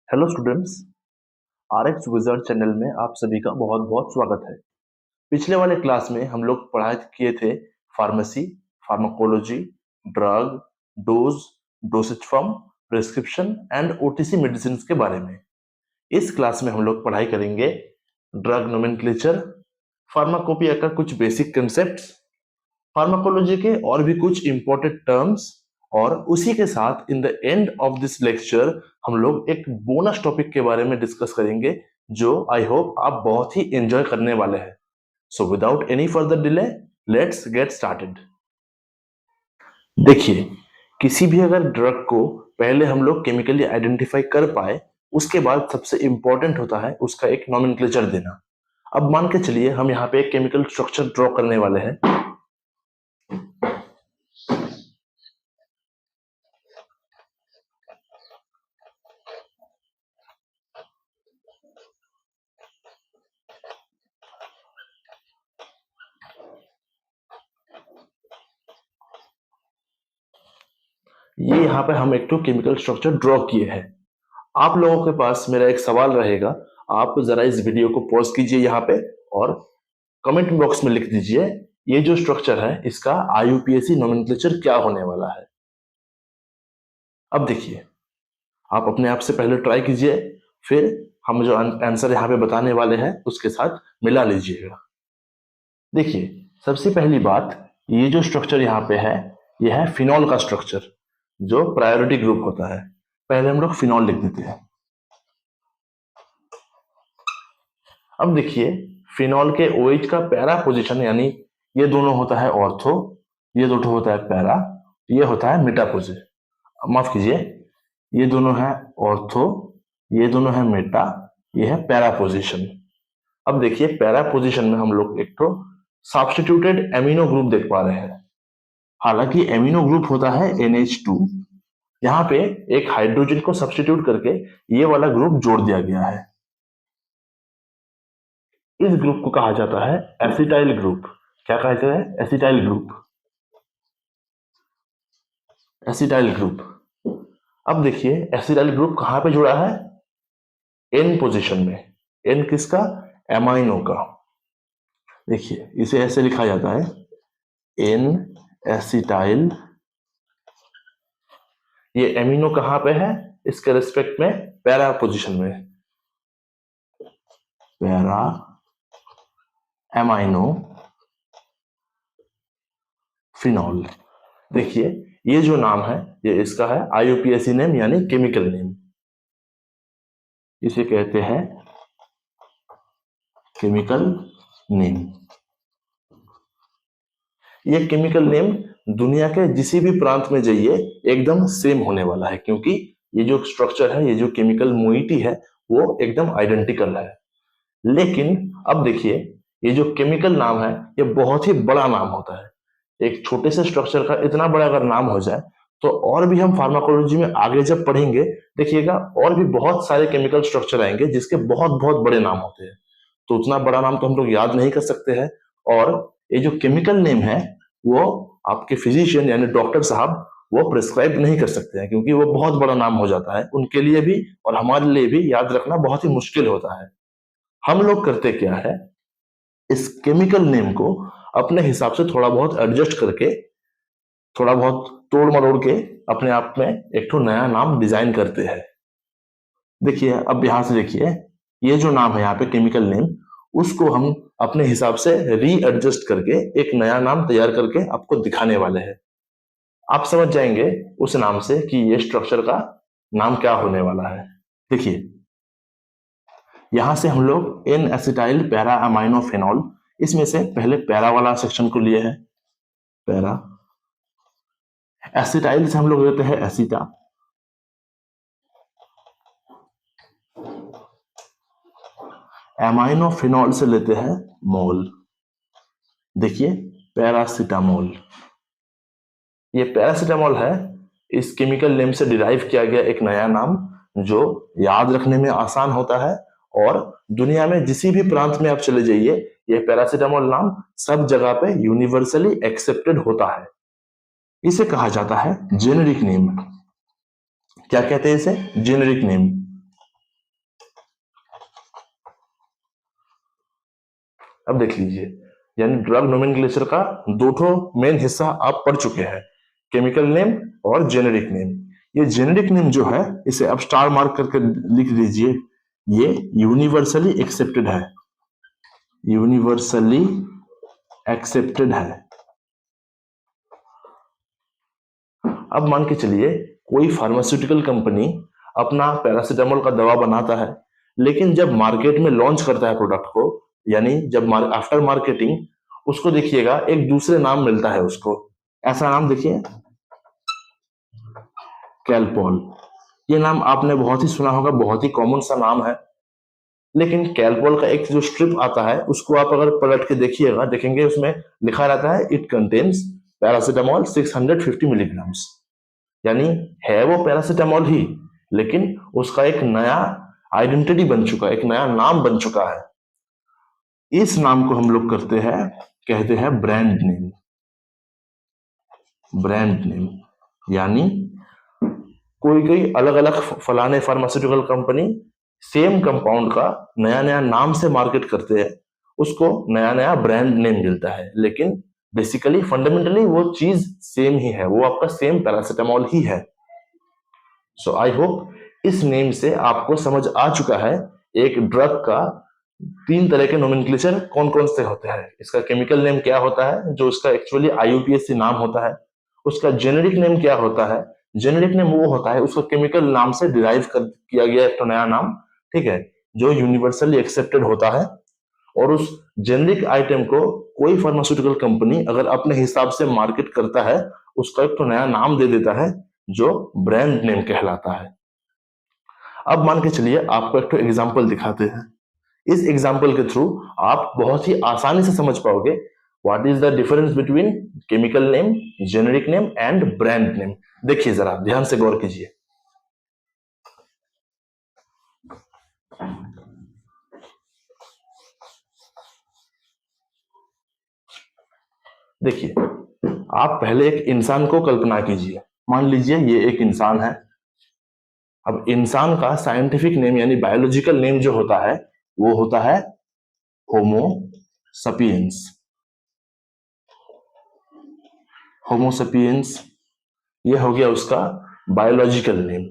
Hello students, RX wizard channel में आप सभी का बहुत बहुत स्वागत है। पिछले वाले क्लास में हम लोग पढ़ाई किए थे pharmacy, pharmacology, drug, dose, dosage form, prescription and OTC medicine के बारे में। इस क्लास में हम लोग पढ़ाई करेंगे ड्रग नोमेनक्लेचर, फार्माकोपिया का कुछ बेसिक कंसेप्ट्स, फार्माकोलॉजी के और भी कुछ इंपॉर्टेंट टर्म्स, और उसी के साथ in the end of this lecture हम लोग एक बोनस टॉपिक के बारे में डिस्कस करेंगे जो आई होप आप बहुत ही एंजॉय करने वाले हैं। So without any further delay let's get started. देखिए, किसी भी अगर ड्रग को पहले हम लोग केमिकली आइडेंटिफाई कर पाए, उसके बाद सबसे इंपॉर्टेंट होता है उसका एक नॉमेनक्लेचर देना। अब मान के चलिए हम यहाँ पे एक केमिकल स्ट्रक्चर ड्रॉ करने वाले हैं। ये यहाँ पे हम एक तो केमिकल स्ट्रक्चर ड्रॉ किए हैं। आप लोगों के पास मेरा एक सवाल रहेगा, आप जरा इस वीडियो को पॉज कीजिए यहाँ पे और कमेंट बॉक्स में लिख दीजिए ये जो स्ट्रक्चर है इसका आईयूपीएसी नोमेनक्लेचर क्या होने वाला है। अब देखिए, आप अपने आप से पहले ट्राई कीजिए, फिर हम जो आंसर यहाँ पे बताने वाले हैं उसके साथ मिला लीजिएगा। देखिए, सबसे पहली बात, ये जो स्ट्रक्चर यहाँ पे है यह है फिनॉल का स्ट्रक्चर जो प्रायोरिटी ग्रुप होता है। पहले हम लोग फिनॉल लिख देते हैं। अब देखिए, फिनॉल के OH का पैरा पोजीशन, यानी ये दोनों होता है ऑर्थो, ये दोनों होता है पैरा, ये होता है मेटा पोजीशन। माफ कीजिए, ये दोनों है ऑर्थो, ये दोनों है मेटा, ये है पैरा पोजीशन। अब देखिए, पैरा पोजीशन में हम लोग एक तो सब्स्टिट्यूटेड एमिनो ग्रुप देख पा रहे हैं। हालांकि एमिनो ग्रुप होता है NH2, यहाँ पे एक हाइड्रोजन को सब्स्टिट्यूट करके ये वाला ग्रुप जोड़ दिया गया है। इस ग्रुप को कहा जाता है एसिटाइल ग्रुप। क्या कहा जाता है? Acetyl group. Acetyl group. अब देखिए, एसिटाइल ग्रुप कहां पे जुड़ा है? N पोजीशन में। N किसका? एमाइनो का। देखिए, इसे ऐसे लिखा जाता है N एसिटाइल। ये एमिनो कहां पे है? इसके रिस्पेक्ट में पैरा पोजीशन में, पैरा एमाइनो फिनॉल। देखिए, ये जो नाम है ये इसका है आईयूपीएसी नेम, यानी केमिकल नेम। इसे कहते हैं केमिकल नेम। ये केमिकल नेम दुनिया के जिस भी प्रांत में जाइए एकदम सेम होने वाला है, क्योंकि ये जो स्ट्रक्चर है, ये जो केमिकल मोइटी है वो एकदम आइडेंटिकल है। लेकिन अब देखिए, ये जो केमिकल नाम है ये बहुत ही बड़ा नाम होता है। एक छोटे से स्ट्रक्चर का इतना बड़ा अगर नाम हो जाए तो और भी हम फार्माकोलॉजी में आगे जब पढ़ेंगे देखिएगा और भी बहुत सारे केमिकल स्ट्रक्चर आएंगे जिसके बहुत बहुत बड़े नाम होते हैं। तो उतना बड़ा नाम तो हम लोग याद नहीं कर सकते हैं, और ये जो केमिकल नेम है वो आपके फिजिशियन यानी डॉक्टर साहब वो प्रिस्क्राइब नहीं कर सकते हैं, क्योंकि वो बहुत बड़ा नाम हो जाता है उनके लिए भी और हमारे लिए भी याद रखना बहुत ही मुश्किल होता है। हम लोग करते क्या है, इस केमिकल नेम को अपने हिसाब से थोड़ा बहुत एडजस्ट करके, थोड़ा बहुत तोड़ मरोड़ के अपने आप में एक तो नया नाम डिजाइन करते हैं। देखिए, अब यहां से देखिए, ये जो नाम है यहाँ पे केमिकल नेम, उसको हम अपने हिसाब से रीएडजस्ट करके एक नया नाम तैयार करके आपको दिखाने वाले हैं। आप समझ जाएंगे उस नाम से कि ये स्ट्रक्चर का नाम क्या होने वाला है। देखिए, यहां से हम लोग N acetyl para amino phenol, इसमें से पहले पैरा वाला सेक्शन को लिए हैं। पैरा एसिटाइल से हम लोग लेते हैं एसिटा, एमाइनो फिनॉल से लेते हैं मोल। देखिए, पैरासिटामोल। ये पैरासिटामोल है, इस केमिकल नेम से डिराइव किया गया एक नया नाम जो याद रखने में आसान होता है, और दुनिया में जिस भी प्रांत में आप चले जाइए ये पैरासिटामोल नाम सब जगह पे यूनिवर्सली एक्सेप्टेड होता है। इसे कहा जाता है जेनेरिक नेम। क्या कहते हैं इसे? Generic name. अब देख लीजिए, यानी ड्रग नोमेनक्लेचर का दो ठो मेन हिस्सा आप पढ़ चुके हैं, केमिकल नेम और जेनेरिक नेम। ये जेनेरिक नेम जो है इसे अब स्टार मार्क करके लिख दीजिए, ये यूनिवर्सली एक्सेप्टेड है, यूनिवर्सली एक्सेप्टेड है। अब मान के चलिए कोई फार्मास्यूटिकल कंपनी अपना पैरासीटामोल का दवा बनाता है, लेकिन जब मार्केट में लॉन्च करता है प्रोडक्ट को, यानी जब आफ्टर मार्केटिंग उसको देखिएगा एक दूसरे नाम मिलता है उसको। ऐसा नाम देखिए, कैलपॉल। ये नाम आपने बहुत ही सुना होगा, बहुत ही कॉमन सा नाम है। लेकिन कैलपॉल का एक जो स्ट्रिप आता है उसको आप अगर पलट के देखिएगा, देखेंगे उसमें लिखा रहता है इट कंटेन्स पैरासीटामोल 650 मिलीग्राम्स। यानी है वो पैरासीटामोल ही, लेकिन उसका एक नया आइडेंटिटी बन चुका है, एक नया नाम बन चुका है। इस नाम को हम लोग कहते हैं ब्रांड नेम। ब्रांड नेम यानी कोई अलग अलग फलाने फार्मास्यूटिकल कंपनी सेम कंपाउंड का नया नया नाम से मार्केट करते हैं, उसको नया नया ब्रांड नेम मिलता है, लेकिन बेसिकली फंडामेंटली वो चीज सेम ही है, वो आपका सेम पैरासीटामोल ही है। सो आई होप इस नेम से आपको समझ आ चुका है एक ड्रग का तीन तरह के नोमेनक्लेचर कौन कौन से होते हैं। इसका केमिकल नेम क्या होता है, जो उसका एक्चुअली IUPAC नाम होता है। उसका जेनेरिक नेम क्या होता है, जेनेरिक नेम वो होता है उसको केमिकल नाम से डिराइव किया गया एक तो नया नाम, ठीक है, जो यूनिवर्सली एक्सेप्टेड होता है। और उस जेनेरिक आइटम को कोई फार्मास्यूटिकल कंपनी अगर अपने हिसाब से मार्केट करता है, उसका एक तो नया नाम दे देता है जो ब्रांड नेम कहलाता है। अब मान के चलिए आपको एक तो एग्जाम्पल दिखाते हैं। इस एग्जाम्पल के थ्रू आप बहुत ही आसानी से समझ पाओगे what is the difference between chemical name, generic name and brand name. देखिए जरा ध्यान से गौर कीजिए। देखिए, आप पहले एक इंसान को कल्पना कीजिए। मान लीजिए ये एक इंसान है। अब इंसान का साइंटिफिक नेम यानी बायोलॉजिकल नेम जो होता है वो होता है होमो सपियंस। होमो सपियंस ये हो गया उसका बायोलॉजिकल नेम।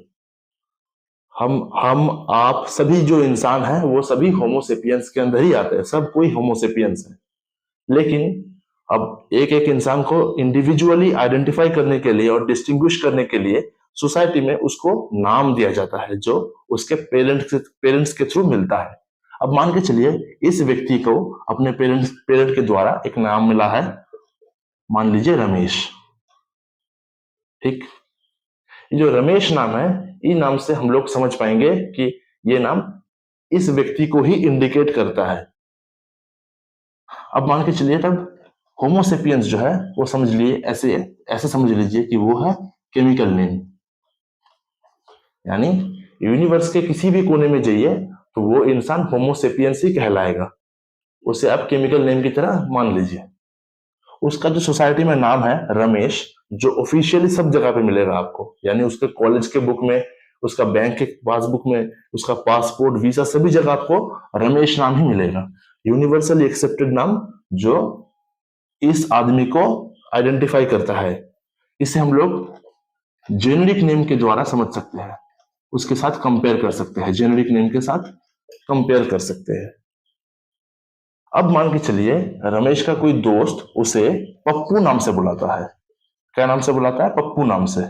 हम आप सभी जो इंसान हैं वो सभी होमो सेपियंस के अंदर ही आते हैं, सब कोई होमो सेपियंस है। लेकिन अब एक एक इंसान को इंडिविजुअली आइडेंटिफाई करने के लिए और डिस्टिंग्विश करने के लिए सोसाइटी में उसको नाम दिया जाता है जो उसके पेरेंट्स के थ्रू मिलता है। अब मान के चलिए इस व्यक्ति को अपने पेरेंट के द्वारा एक नाम मिला है, मान लीजिए रमेश। ठीक, ये जो रमेश नाम है, इस नाम से हम लोग समझ पाएंगे कि ये नाम इस व्यक्ति को ही इंडिकेट करता है। अब मान के चलिए तब होमोसेपियंस जो है वो समझ लिए ऐसे समझ लीजिए कि वो है केमिकल नेम। यानी यूनिवर्स के किसी भी कोने में जाइए तो वो इंसान होमोसेपियंस ही कहलाएगा, उसे आप केमिकल नेम की तरह मान लीजिए। उसका जो सोसाइटी में नाम है रमेश, जो ऑफिशियली सब जगह पे मिलेगा आपको, यानी उसके कॉलेज के बुक में, उसका बैंक के पासबुक में, उसका पासपोर्ट, वीजा, सभी जगह आपको रमेश नाम ही मिलेगा। यूनिवर्सली एक्सेप्टेड नाम जो इस आदमी को आइडेंटिफाई करता है। इसे हम लोग जेनेरिक नेम के द्वारा समझ सकते हैं, उसके साथ कंपेयर कर सकते हैं, जेनेरिक नेम के साथ कंपेयर कर सकते हैं। अब मान के चलिए रमेश का कोई दोस्त उसे पप्पू नाम से बुलाता है। क्या नाम से बुलाता है? पप्पू नाम से।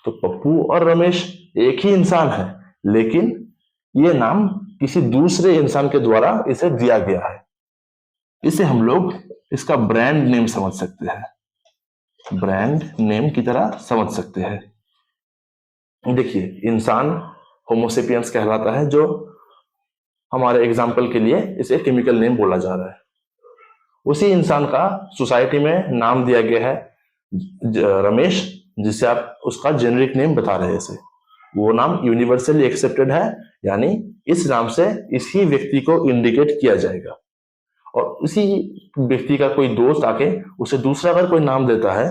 तो पप्पू और रमेश एक ही इंसान है, लेकिन ये नाम किसी दूसरे इंसान के द्वारा इसे दिया गया है। इसे हम लोग इसका ब्रांड नेम समझ सकते हैं, ब्रांड नेम की तरह समझ सकते हैं। देखिए इंसान होमोसेपियंस कहलाता है, जो हमारे एग्जाम्पल के लिए इसे केमिकल नेम बोला जा रहा है। उसी इंसान का सोसाइटी में नाम दिया गया है रमेश, जिसे आप उसका जेनेरिक नेम बता रहे थे। वो नाम यूनिवर्सली एक्सेप्टेड है, यानी इस नाम से इसी व्यक्ति को इंडिकेट किया जाएगा। और उसी व्यक्ति का कोई दोस्त आके उसे दूसरा अगर कोई नाम देता है,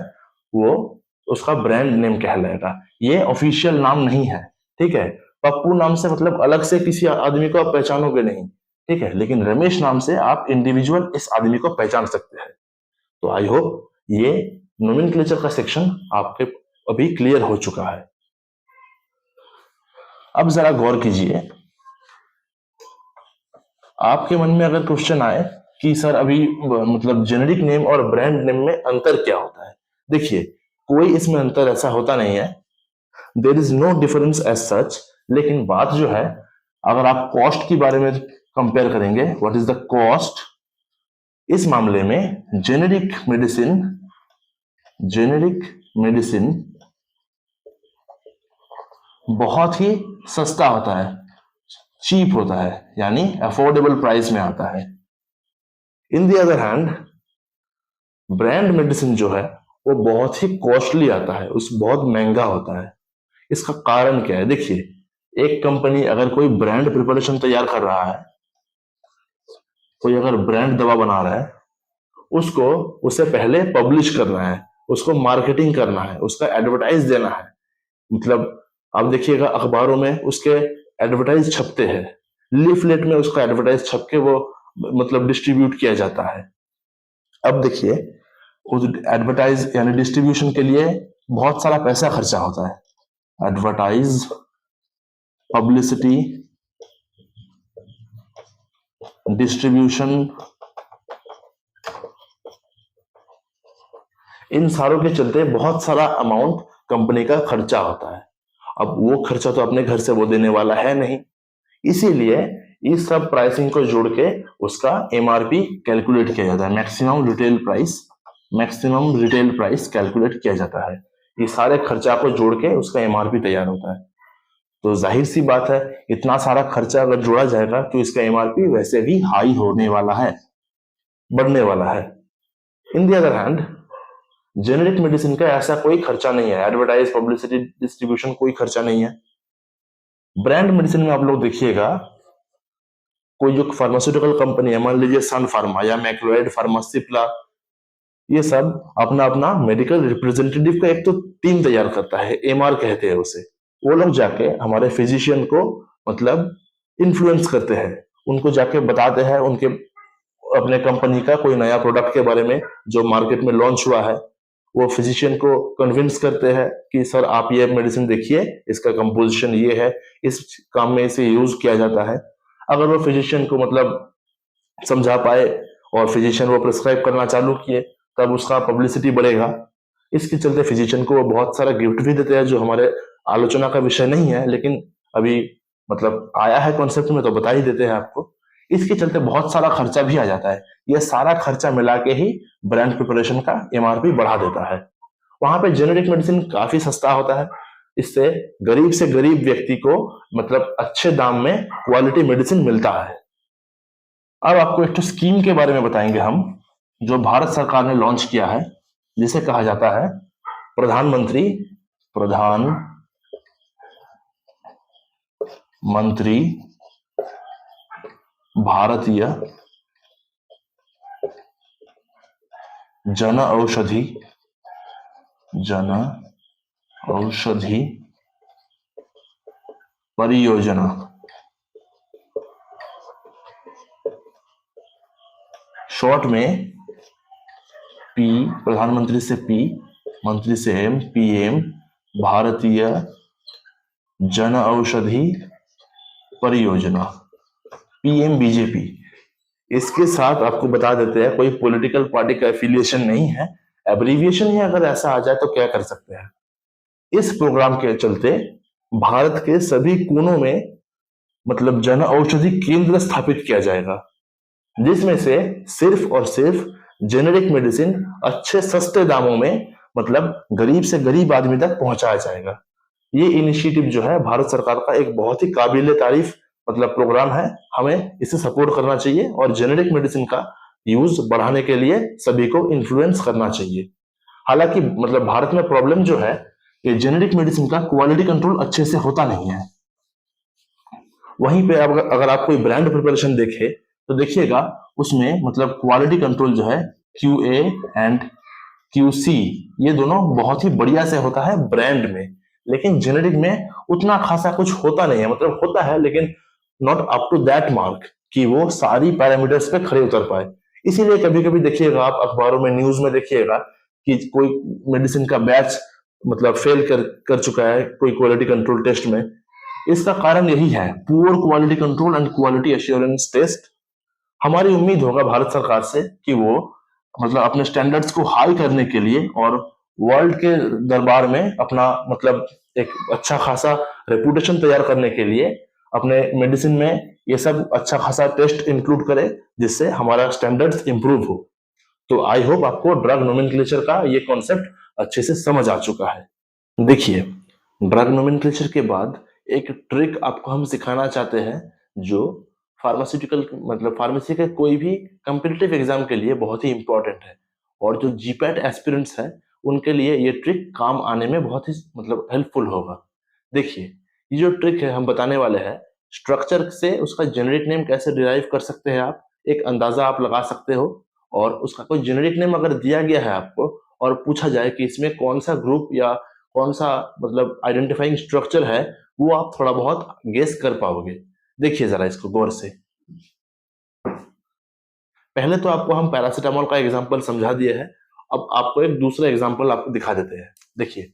वो उसका ब्रांड नेम कहलाएगा। ये ऑफिशियल नाम नहीं है, ठीक है। पप्पू नाम से मतलब अलग से किसी आदमी को आप पहचानोगे नहीं, ठीक है, लेकिन रमेश नाम से आप इंडिविजुअल इस आदमी को पहचान सकते हैं। तो आई होप ये नोमेनक्लेचर का सेक्शन आपके अभी क्लियर हो चुका है। अब जरा गौर कीजिए, आपके मन में अगर क्वेश्चन आए कि सर अभी मतलब जेनेरिक नेम और ब्रांड नेम में अंतर क्या होता है, देखिए कोई इसमें अंतर ऐसा होता नहीं है, there is no difference as such. लेकिन बात जो है, अगर आप कॉस्ट के बारे में कंपेयर करेंगे, व्हाट इज द कॉस्ट, इस मामले में जेनेरिक मेडिसिन बहुत ही सस्ता होता है, चीप होता है, यानी अफोर्डेबल प्राइस में आता है। In the other hand brand medicine जो है वो बहुत ही कॉस्टली आता है, उस बहुत महंगा होता है। इसका कारण क्या है, देखिए एक कंपनी अगर कोई ब्रांड प्रिपरेशन तैयार कर रहा है, कोई अगर ब्रांड दवा बना रहा है, उसको उसे पहले पब्लिश करना है, उसको मार्केटिंग करना है, उसका एडवर्टाइज देना है। मतलब आप देखिएगा अखबारों में उसके एडवर्टाइज छपते हैं, लीफलेट में उसका एडवर्टाइज छप के वो मतलब डिस्ट्रीब्यूट किया जाता है। अब देखिए उस एडवर्टाइज यानी डिस्ट्रीब्यूशन के लिए बहुत सारा पैसा खर्चा होता है। एडवर्टाइज, पब्लिसिटी, डिस्ट्रीब्यूशन, इन सारों के चलते बहुत सारा अमाउंट कंपनी का खर्चा होता है। अब वो खर्चा तो अपने घर से वो देने वाला है नहीं, इसीलिए इस सब प्राइसिंग को जोड़ के उसका एमआरपी कैलकुलेट किया जाता है, मैक्सिमम रिटेल प्राइस कैलकुलेट किया जाता है। ये सारे खर्चा को जोड़ के उसका एमआरपी तैयार होता है। तो जाहिर सी बात है, इतना सारा खर्चा अगर जोड़ा जाएगा तो इसका एमआरपी वैसे भी हाई होने वाला है, बढ़ने वाला है। In the other hand generic medicine का ऐसा कोई खर्चा नहीं है, एडवर्टाइज, पब्लिसिटी, डिस्ट्रीब्यूशन कोई खर्चा नहीं है। ब्रांड मेडिसिन में आप लोग देखिएगा, कोई जो फार्मास्यूटिकल कंपनी है, मान लीजिए सन फार्मा या मैक्लोइड फार्मा, सिप्ला, ये सब अपना अपना मेडिकल रिप्रेजेंटेटिव का एक तो टीम तैयार करता है, एमआर कहते हैं उसे। वो लोग जाके हमारे फिजिशियन को मतलब इन्फ्लुएंस करते हैं, उनको जाके बताते हैं उनके अपने कंपनी का कोई नया प्रोडक्ट के बारे में जो मार्केट में लॉन्च हुआ है। वो फिजिशियन को कन्विंस करते हैं कि सर आप ये मेडिसिन देखिए, इसका कंपोजिशन ये है, इस काम में इसे यूज किया जाता है। अगर वो फिजिशियन को मतलब समझा पाए और फिजिशियन वो प्रिस्क्राइब करना चालू किए, तब उसका पब्लिसिटी बढ़ेगा। इसके चलते फिजिशियन को वो बहुत सारा गिफ्ट भी देते हैं, जो हमारे आलोचना का विषय नहीं है, लेकिन अभी मतलब आया है कॉन्सेप्ट में तो बता ही देते हैं आपको। इसके चलते बहुत सारा खर्चा भी आ जाता है। यह सारा खर्चा मिला के ही ब्रांड प्रिपरेशन का एमआरपी बढ़ा देता है। वहां पे जेनेरिक मेडिसिन काफी सस्ता होता है, इससे गरीब से गरीब व्यक्ति को मतलब अच्छे दाम में क्वालिटी मेडिसिन मिलता है। अब आपको एक स्कीम के बारे में बताएंगे हम, जो भारत सरकार ने लॉन्च किया है, जिसे कहा जाता है प्रधानमंत्री भारतीय जन औषधि परियोजना। शॉर्ट में पी, प्रधानमंत्री से पी, मंत्री से एम, पीएम, भारतीय जन औषधि परियोजना, पीएम बीजेपी। इसके साथ आपको बता देते हैं, कोई पॉलिटिकल पार्टी का एफिलिएशन नहीं है, एब्रीविएशन ही अगर ऐसा आ जाए तो क्या कर सकते हैं। इस प्रोग्राम के चलते भारत के सभी कोनों में मतलब जन औषधि केंद्र स्थापित किया जाएगा, जिसमें से सिर्फ और सिर्फ जेनेरिक मेडिसिन अच्छे सस्ते दामों में मतलब गरीब से गरीब आदमी तक पहुंचाया जाएगा। ये इनिशिएटिव जो है भारत सरकार का एक बहुत ही काबिल तारीफ मतलब प्रोग्राम है, हमें इसे सपोर्ट करना चाहिए और जेनेरिक मेडिसिन का यूज बढ़ाने के लिए सभी को इन्फ्लुएंस करना चाहिए। हालांकि मतलब भारत में प्रॉब्लम जो है कि जेनेरिक मेडिसिन का क्वालिटी कंट्रोल अच्छे से होता नहीं है। वहीं पे अगर आप कोई ब्रांड प्रिपरेशन देखे तो देखिएगा उसमें मतलब क्वालिटी कंट्रोल जो है QA एंड QC, ये दोनों बहुत ही बढ़िया से होता है ब्रांड में, लेकिन जेनेरिक में उतना खासा कुछ होता नहीं है, मतलब होता है लेकिन not up to that mark. कि वो सारी पैरामीटर्स पे खड़े उतर पाए। इसीलिए कभी कभी देखिएगा आप अखबारों में, न्यूज में देखिएगा कि कोई मेडिसिन का बैच मतलब फेल कर चुका है कोई क्वालिटी कंट्रोल टेस्ट में। इसका कारण यही है, poor quality control and quality assurance test. हमारी उम्मीद होगा भारत सरकार से कि वो मतलब अपने स्टैंडर्ड्स को हाई करने के लिए और वर्ल्ड के दरबार में अपना मतलब एक अच्छा खासा रेपुटेशन तैयार करने के लिए अपने मेडिसिन में ये सब अच्छा खासा टेस्ट इंक्लूड करे, जिससे हमारा स्टैंडर्ड्स इंप्रूव हो। तो आई होप आपको ड्रग नोमेनक्लेचर का ये कॉन्सेप्ट अच्छे से समझ आ चुका है। देखिए, ड्रग नोमेनक्लेचर के बाद एक ट्रिक आपको हम सिखाना चाहते हैं जो फार्मास्यूटिकल मतलब फार्मेसी के कोई भी कम्पिटिटिव एग्जाम के लिए बहुत ही इंपॉर्टेंट है, और जो जीपैट एस्पिरेंट्स हैं उनके लिए ये ट्रिक काम आने में बहुत ही मतलब हेल्पफुल होगा। देखिए, ये जो ट्रिक है हम बताने वाले हैं, स्ट्रक्चर से उसका जेनेरिक नेम कैसे डिराइव कर सकते हैं आप, एक अंदाजा आप लगा सकते हो। और उसका कोई जेनेरिक नेम अगर दिया गया है आपको और पूछा जाए कि इसमें कौन सा ग्रुप या कौन सा मतलब आइडेंटिफाइंग स्ट्रक्चर है, वो आप थोड़ा बहुत गेस कर पाओगे। देखिए जरा इसको गौर से। पहले तो आपको हम पैरासीटामोल का एग्जांपल समझा दिए है, अब आपको एक दूसरा एग्जांपल आपको दिखा देते हैं। देखिए,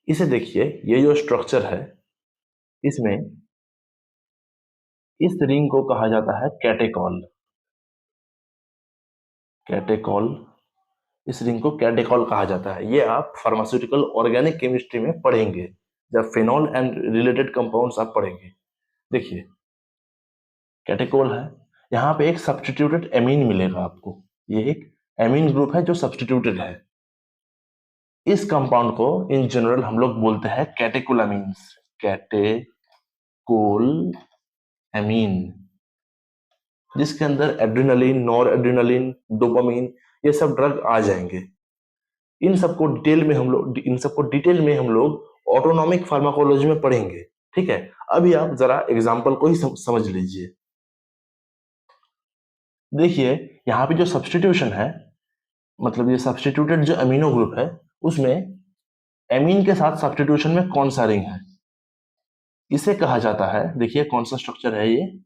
इसे देखिए, ये जो स्ट्रक्चर है इसमें इस रिंग को कहा जाता है कैटेकॉल। कैटेकॉल, इस रिंग को कैटेकॉल कहा जाता है। ये आप फार्मास्यूटिकल ऑर्गेनिक केमिस्ट्री में पढ़ेंगे, जब फिनॉल एंड रिलेटेड कंपाउंड्स आप पढ़ेंगे। देखिए, कैटेकोल है, यहाँ पे एक सब्स्टिट्यूटेड एमीन मिलेगा आपको। ये एक एमीन ग्रुप है जो सब्स्टिट्यूटेड है। इस कंपाउंड को इन जनरल हम लोग बोलते हैं कैटेकोलामीन्स। कैटेकोल एमीन, जिसके अंदर एड्रेनालिन, नॉर एड्रेनालिन, डोपामीन, ये सब ड्रग आ जाएंगे। इन सबको डिटेल में हम लोग ऑटोनॉमिक फार्माकोलॉजी में पढ़ेंगे। ठीक है, अभी आप जरा एग्जांपल को ही समझ लीजिए। देखिए, यहाँ पे जो सब्स्टिट्यूशन है, मतलब ये सब्स्टिट्यूटेड जो अमीनो ग्रुप है, उसमें एमीन के साथ सब्स्टिट्यूशन में कौन सा रिंग है, इसे कहा जाता है, देखिए कौन सा स्ट्रक्चर है ये,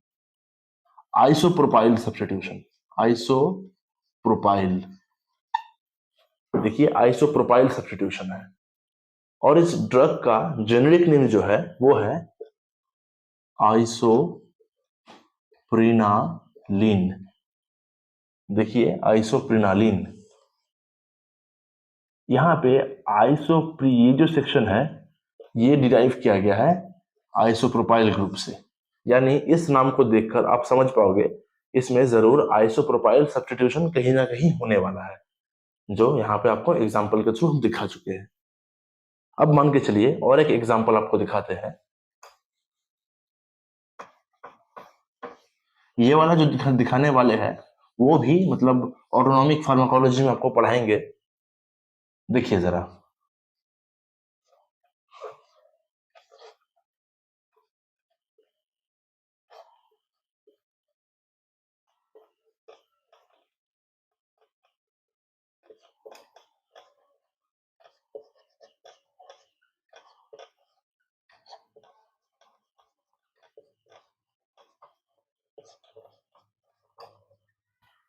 आइसोप्रोपाइल सब्स्टिट्यूशन। आइसोप्रोपाइल, देखिए आइसोप्रोपाइल सब्स्टिट्यूशन है। और इस ड्रग का जेनेरिक नेम जो है वो है आइसोप्रिनालिन। देखिए, आइसोप्रिनालिन, यहाँ पे आइसोप्री, ये जो सेक्शन है ये डिराइव किया गया है आइसोप्रोपाइल ग्रुप से। यानी इस नाम को देखकर आप समझ पाओगे इसमें जरूर आइसोप्रोपाइल सब्स्टिट्यूशन कहीं ना कहीं होने वाला है, जो यहाँ पे आपको एग्जाम्पल के थ्रू हम दिखा चुके हैं। अब मान के चलिए और एक एग्जाम्पल आपको दिखाते हैं। ये वाला जो दिखाने वाले हैं वो भी मतलब ऑटोनॉमिक फार्माकोलॉजी में आपको पढ़ाएंगे। देखिए जरा,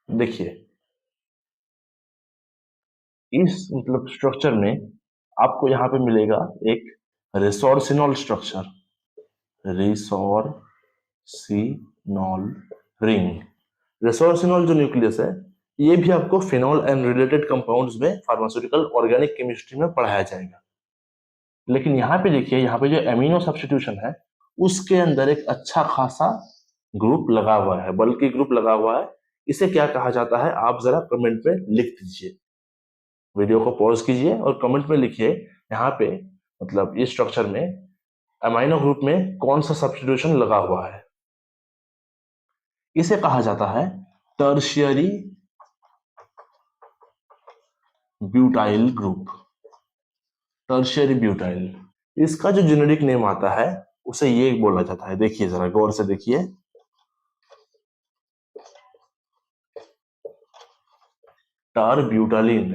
देखिए इस मतलब स्ट्रक्चर में आपको यहाँ पे मिलेगा एक रेसोर्सिनॉल स्ट्रक्चर। रेसोर्सिनॉल रिंग, रेसोर्सिनॉल जो न्यूक्लियस है ये भी आपको फिनॉल एंड रिलेटेड कंपाउंड्स में फार्मास्यूटिकल ऑर्गेनिक केमिस्ट्री में पढ़ाया जाएगा। लेकिन यहाँ पे देखिए, यहाँ पे जो एमिनो सब्स्टिट्यूशन है उसके अंदर एक अच्छा खासा ग्रुप लगा हुआ है, बल्कि ग्रुप लगा हुआ है। इसे क्या कहा जाता है आप जरा कमेंट में लिख दीजिए। वीडियो को पॉज कीजिए और कमेंट में लिखिए यहाँ पे मतलब इस स्ट्रक्चर में अमाइनो ग्रुप में कौन सा सब्स्टिट्यूशन लगा हुआ है। इसे कहा जाता है tertiary butyl group, tertiary butyl. इसका जो जेनेरिक नेम आता है उसे ये बोला जाता है, देखिए जरा गौर से देखिए, टारब्यूटालिन।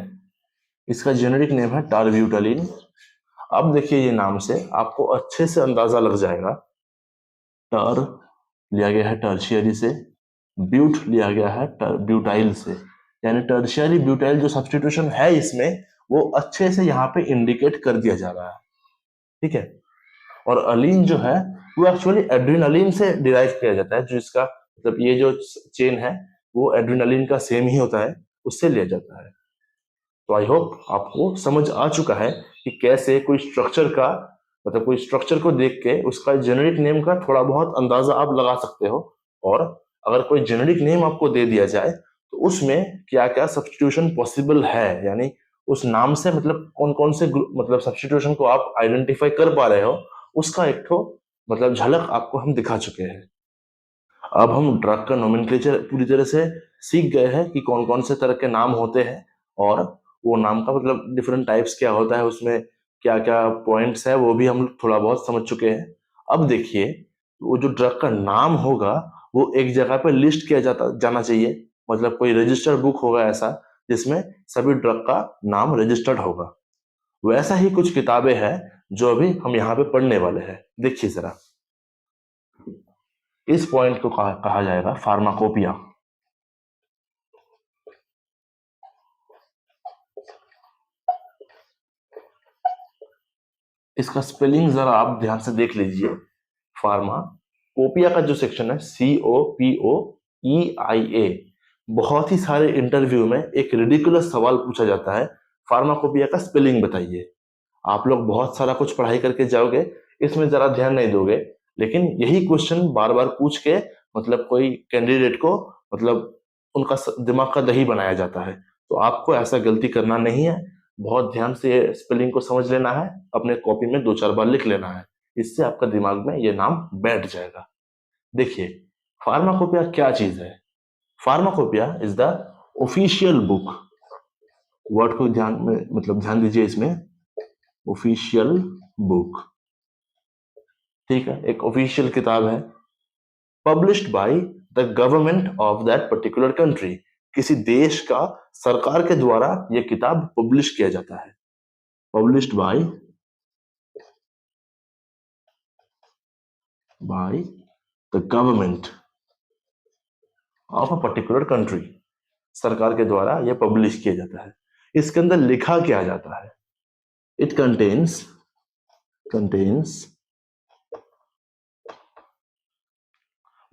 इसका जेनेरिक नेम है टारब्यूटालिन। अब देखिए ये नाम से आपको अच्छे से अंदाजा लग जाएगा, टर लिया गया है टर्शियरी से, ब्यूट लिया गया है ब्यूटाइल से, यानी टर्शियरी ब्यूटाइल जो सब्स्टिट्यूशन है इसमें वो अच्छे से यहाँ पे इंडिकेट कर दिया जा रहा है। ठीक है, और अलीन जो है वो एक्चुअली एड्रेनालिन से डिराइव किया जाता है, जो इसका मतलब ये जो चेन है वो एड्रेनालिन का सेम ही होता है, उससे लिया जाता है। तो आई होप आपको समझ आ चुका है कि कैसे कोई स्ट्रक्चर का मतलब कोई स्ट्रक्चर को देख के उसका जेनेरिक नेम का थोड़ा बहुत अंदाजा आप लगा सकते हो, और अगर कोई जेनेरिक नेम आपको दे दिया जाए तो उसमें क्या क्या सब्स्टिट्यूशन पॉसिबल है, यानी उस नाम से मतलब कौन कौन से मतलब सब्स्टिट्यूशन को आप आइडेंटिफाई कर पा रहे हो, उसका एक ठो मतलब झलक आपको हम दिखा चुके हैं। अब हम ड्रग का नोमेनक्लेचर पूरी तरह से सीख गए हैं कि कौन कौन से तरह के नाम होते हैं, और वो नाम का मतलब डिफरेंट टाइप्स क्या होता है, उसमें क्या क्या पॉइंट्स है वो भी हम थोड़ा बहुत समझ चुके हैं। अब देखिए वो जो ड्रग का नाम होगा वो एक जगह पे लिस्ट किया जाना चाहिए, मतलब कोई रजिस्टर्ड बुक होगा ऐसा जिसमें सभी ड्रग का नाम रजिस्टर्ड होगा। वैसा ही कुछ किताबें हैं जो अभी हम यहाँ पे पढ़ने वाले हैं। देखिए जरा, इस पॉइंट को कहा जाएगा फार्माकोपिया। इसका स्पेलिंग जरा आप ध्यान से देख लीजिए। फार्माकोपिया का जो सेक्शन है COPOEIA, बहुत ही सारे इंटरव्यू में एक रिडिकुलस सवाल पूछा जाता है, फार्माकोपिया का स्पेलिंग बताइए। आप लोग बहुत सारा कुछ पढ़ाई करके जाओगे, इसमें जरा ध्यान नहीं दोगे, लेकिन यही क्वेश्चन बार बार पूछ के मतलब कोई कैंडिडेट को मतलब उनका दिमाग का दही बनाया जाता है। तो आपको ऐसा गलती करना नहीं है, बहुत ध्यान से स्पेलिंग को समझ लेना है, अपने कॉपी में 2-4 बार लिख लेना है, इससे आपका दिमाग में ये नाम बैठ जाएगा। देखिए फार्माकोपिया क्या चीज है। Pharmacopoeia is the official book, word को ध्यान में मतलब ध्यान दीजिए इसमें, ऑफिशियल बुक, ठीक है, एक ऑफिशियल किताब है, published by the government of that particular country, किसी देश का सरकार के द्वारा यह किताब पब्लिश किया जाता है, published by the government of a particular country, सरकार के द्वारा यह पब्लिश किया जाता है। इसके अंदर लिखा क्या जाता है, इट कंटेन्स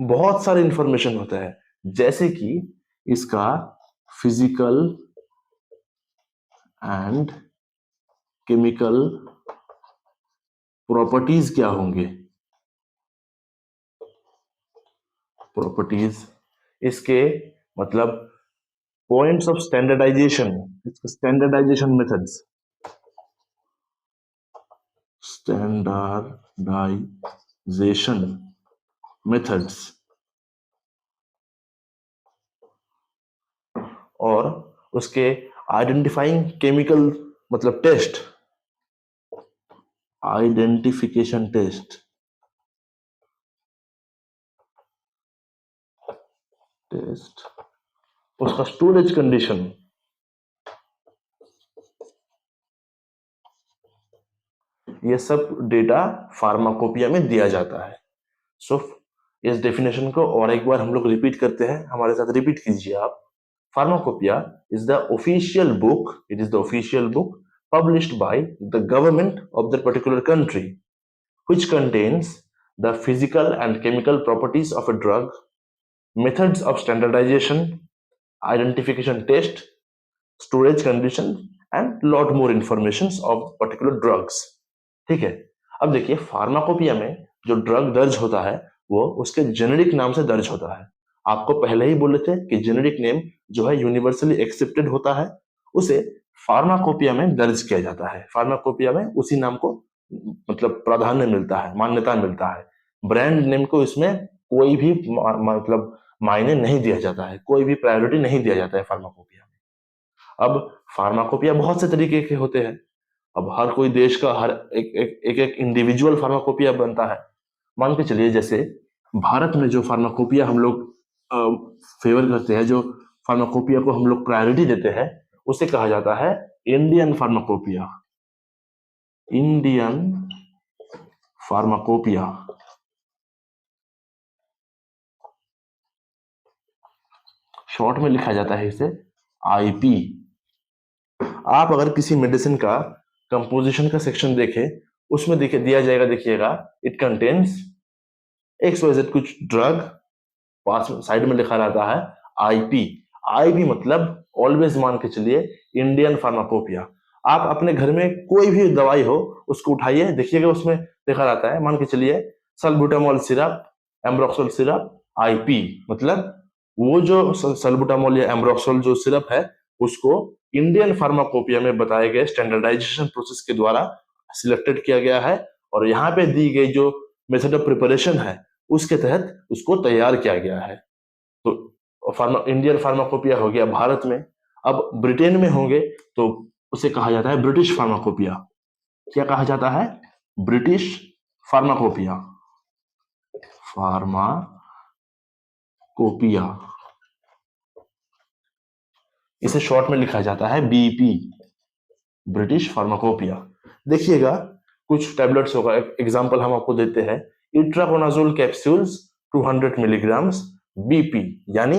बहुत सारे इंफॉर्मेशन होता है, जैसे कि इसका फिजिकल एंड केमिकल प्रॉपर्टीज क्या होंगे, प्रॉपर्टीज, इसके मतलब points of standardisation, standardisation methods, standardisation methods, और उसके आइडेंटिफाइंग केमिकल मतलब टेस्ट, आइडेंटिफिकेशन टेस्ट, उसका स्टोरेज कंडीशन, ये सब डेटा फार्माकोपिया में दिया जाता है। सो इस डेफिनेशन को और एक बार हम लोग रिपीट करते हैं, हमारे साथ रिपीट कीजिए आप। Pharmacopoeia is the official book, it is the official book published by the government of the particular country, which contains the physical and chemical properties of a drug, methods of standardization, identification test, storage condition, and lot more informations of particular drugs। ठीक है, अब देखिए pharmacopoeia में जो drug दर्ज होता है वो उसके जेनेरिक नाम से दर्ज होता है। आपको पहले ही बोले थे कि जेनेरिक नेम जो है यूनिवर्सली एक्सेप्टेड होता है, उसे फार्माकोपिया में दर्ज किया जाता है। फार्माकोपिया में उसी नाम को मतलब प्राधान्य मिलता है, मान्यता मिलता है। ब्रांड नेम को इसमें कोई भी मतलब मायने नहीं दिया जाता है, कोई भी प्रायोरिटी नहीं दिया जाता है फार्माकोपिया में। अब फार्माकोपिया बहुत से तरीके के होते हैं। अब हर कोई देश का हर एक इंडिविजुअल फार्माकोपिया बनता है। मान के चलिए जैसे भारत में जो फार्माकोपिया हम लोग फेवर करते हैं, जो फार्माकोपिया को हम लोग प्रायोरिटी देते हैं, उसे कहा जाता है Indian pharmacopoeia. Indian pharmacopoeia. Short में लिखा जाता है इसे आईपी। आप अगर किसी मेडिसिन का कंपोजिशन का सेक्शन देखें, उसमें दिया जाएगा, देखिएगा, इट कंटेन्स XYZ कुछ ड्रग, पास साइड में लिखा रहता है आईपी। आईपी मतलब ऑलवेज मान के चलिए इंडियन फार्माकोपिया। आप अपने घर में कोई भी दवाई हो उसको उठाइए, देखिएगा उसमें लिखा रहता है, मान के चलिए salbutamol syrup, ambroxol syrup, IP. मतलब वो जो सल्बुटामोल या एम्ब्रोक्सोल जो सिरप है, उसको इंडियन फार्माकोपिया में बताए गए स्टैंडर्डाइजेशन प्रोसेस के द्वारा सिलेक्टेड किया गया है, और यहाँ पे दी गई जो मेथड ऑफ प्रिपरेशन है उसके तहत उसको तैयार किया गया है। तो इंडियन फार्माकोपिया हो गया भारत में। अब ब्रिटेन में होंगे तो उसे कहा जाता है ब्रिटिश फार्माकोपिया। क्या कहा जाता है? British pharmacopoeia. फार्माकोपिया, इसे शॉर्ट में लिखा जाता है बीपी, ब्रिटिश फार्माकोपिया। देखिएगा कुछ टैबलेट्स होगा, एग्जांपल हम आपको देते हैं, इट्राकोनाजोल कैप्सूल्स 200 मिलीग्राम्स बीपी, यानी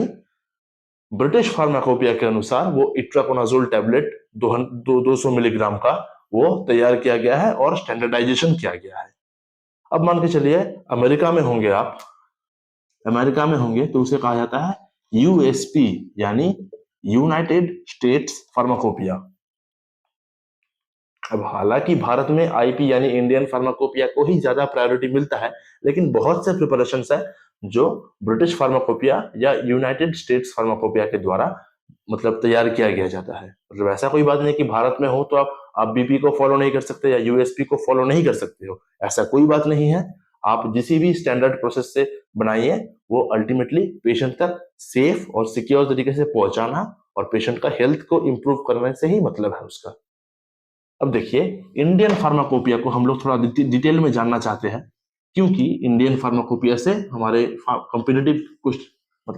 ब्रिटिश फार्माकोपिया के अनुसार वो इट्राकोनाजोल टैबलेट 200 मिलीग्राम का वो तैयार किया गया है और स्टैंडर्डाइजेशन किया गया है। अब मान के चलिए अमेरिका में होंगे आप, अमेरिका में होंगे तो उसे कहा जाता है यूएसपी, यानी यूनाइटेड स्टेट्स फार्माकोपिया। अब हालांकि भारत में आईपी यानी इंडियन फार्माकोपिया को ही ज्यादा प्रायोरिटी मिलता है, लेकिन बहुत से प्रिपरेशंस है जो ब्रिटिश फार्माकोपिया या यूनाइटेड स्टेट्स फार्माकोपिया के द्वारा मतलब तैयार किया गया जाता है। मतलब ऐसा कोई बात नहीं कि भारत में हो तो आप बीपी को फॉलो नहीं कर सकते या यूएसपी को फॉलो नहीं कर सकते हो, ऐसा कोई बात नहीं है। आप जिस भी स्टैंडर्ड प्रोसेस से बनाइए, वो अल्टीमेटली पेशेंट तक सेफ और सिक्योर तरीके से पहुंचाना और पेशेंट का हेल्थ को इंप्रूव करने से ही मतलब है उसका। अब देखिए इंडियन फार्माकोपिया को हम लोग थोड़ा डिटेल में जानना चाहते हैं, क्योंकि इंडियन फार्माकोपिया से हमारे कॉम्पिटिटिव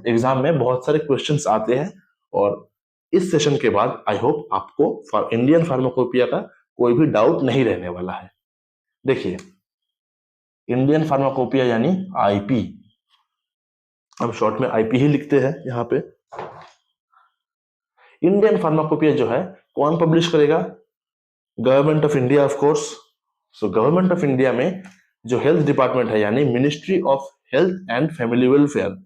एग्जाम में बहुत सारे क्वेश्चंस आते हैं, और इस सेशन के बाद आई होप आपको इंडियन फार्माकोपिया का कोई भी डाउट नहीं रहने वाला है। देखिए इंडियन फार्माकोपिया यानी आईपी, अब शॉर्ट में आईपी ही लिखते हैं यहाँ पे। इंडियन फार्माकोपिया जो है कौन पब्लिश करेगा? Government of India, of course. So government of India में जो हेल्थ डिपार्टमेंट है यानी ministry of health and family welfare,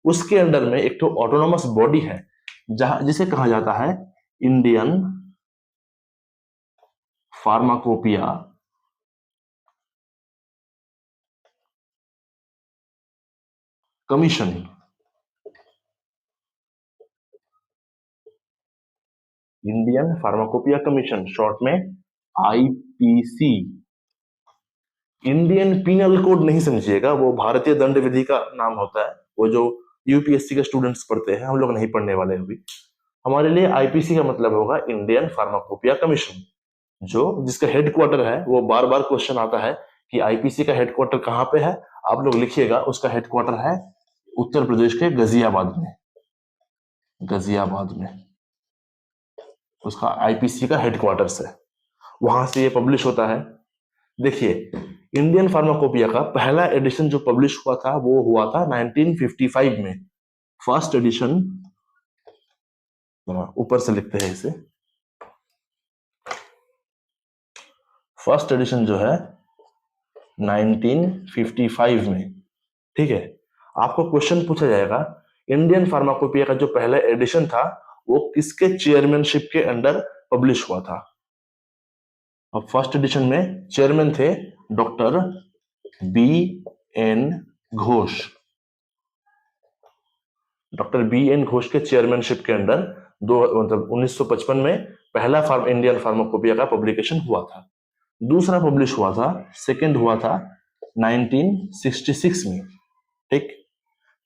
उसके अंडर में एक तो ऑटोनोमस बॉडी है जहां जिसे कहा जाता है Indian pharmacopoeia commission. Indian pharmacopoeia commission, short में आईपीसी। इंडियन पीनल कोड नहीं समझिएगा, वो भारतीय दंड विधि का नाम होता है, वो जो यूपीएससी के स्टूडेंट्स पढ़ते हैं, हम लोग नहीं पढ़ने वाले अभी। हमारे लिए आईपीसी का मतलब होगा इंडियन फार्माकोपिया कमीशन, जो जिसका हेडक्वार्टर है, वो बार बार क्वेश्चन आता है कि आईपीसी का हेडक्वार्टर कहाँ पे है। आप लोग लिखिएगा, उसका हेडक्वार्टर है उत्तर प्रदेश के गाजियाबाद में। गाजियाबाद में उसका आईपीसी का हेडक्वार्टर्स है, वहां से ये पब्लिश होता है। देखिए इंडियन फार्माकोपिया का पहला एडिशन जो पब्लिश हुआ था वो हुआ था 1955 में। फर्स्ट एडिशन, ऊपर से लिखते हैं इसे, फर्स्ट एडिशन जो है 1955 में, ठीक है। आपको क्वेश्चन पूछा जाएगा इंडियन फार्माकोपिया का जो पहला एडिशन था वो किसके चेयरमैनशिप के अंडर पब्लिश हुआ था। अब फर्स्ट एडिशन में चेयरमैन थे doctor B.N. Ghosh. Doctor B.N. Ghosh के चेयरमैनशिप के अंडर मतलब 1955 में पहला इंडियन फार्माकोपिया का पब्लिकेशन हुआ था। दूसरा पब्लिश हुआ था, सेकंड हुआ था 1966 में, ठीक।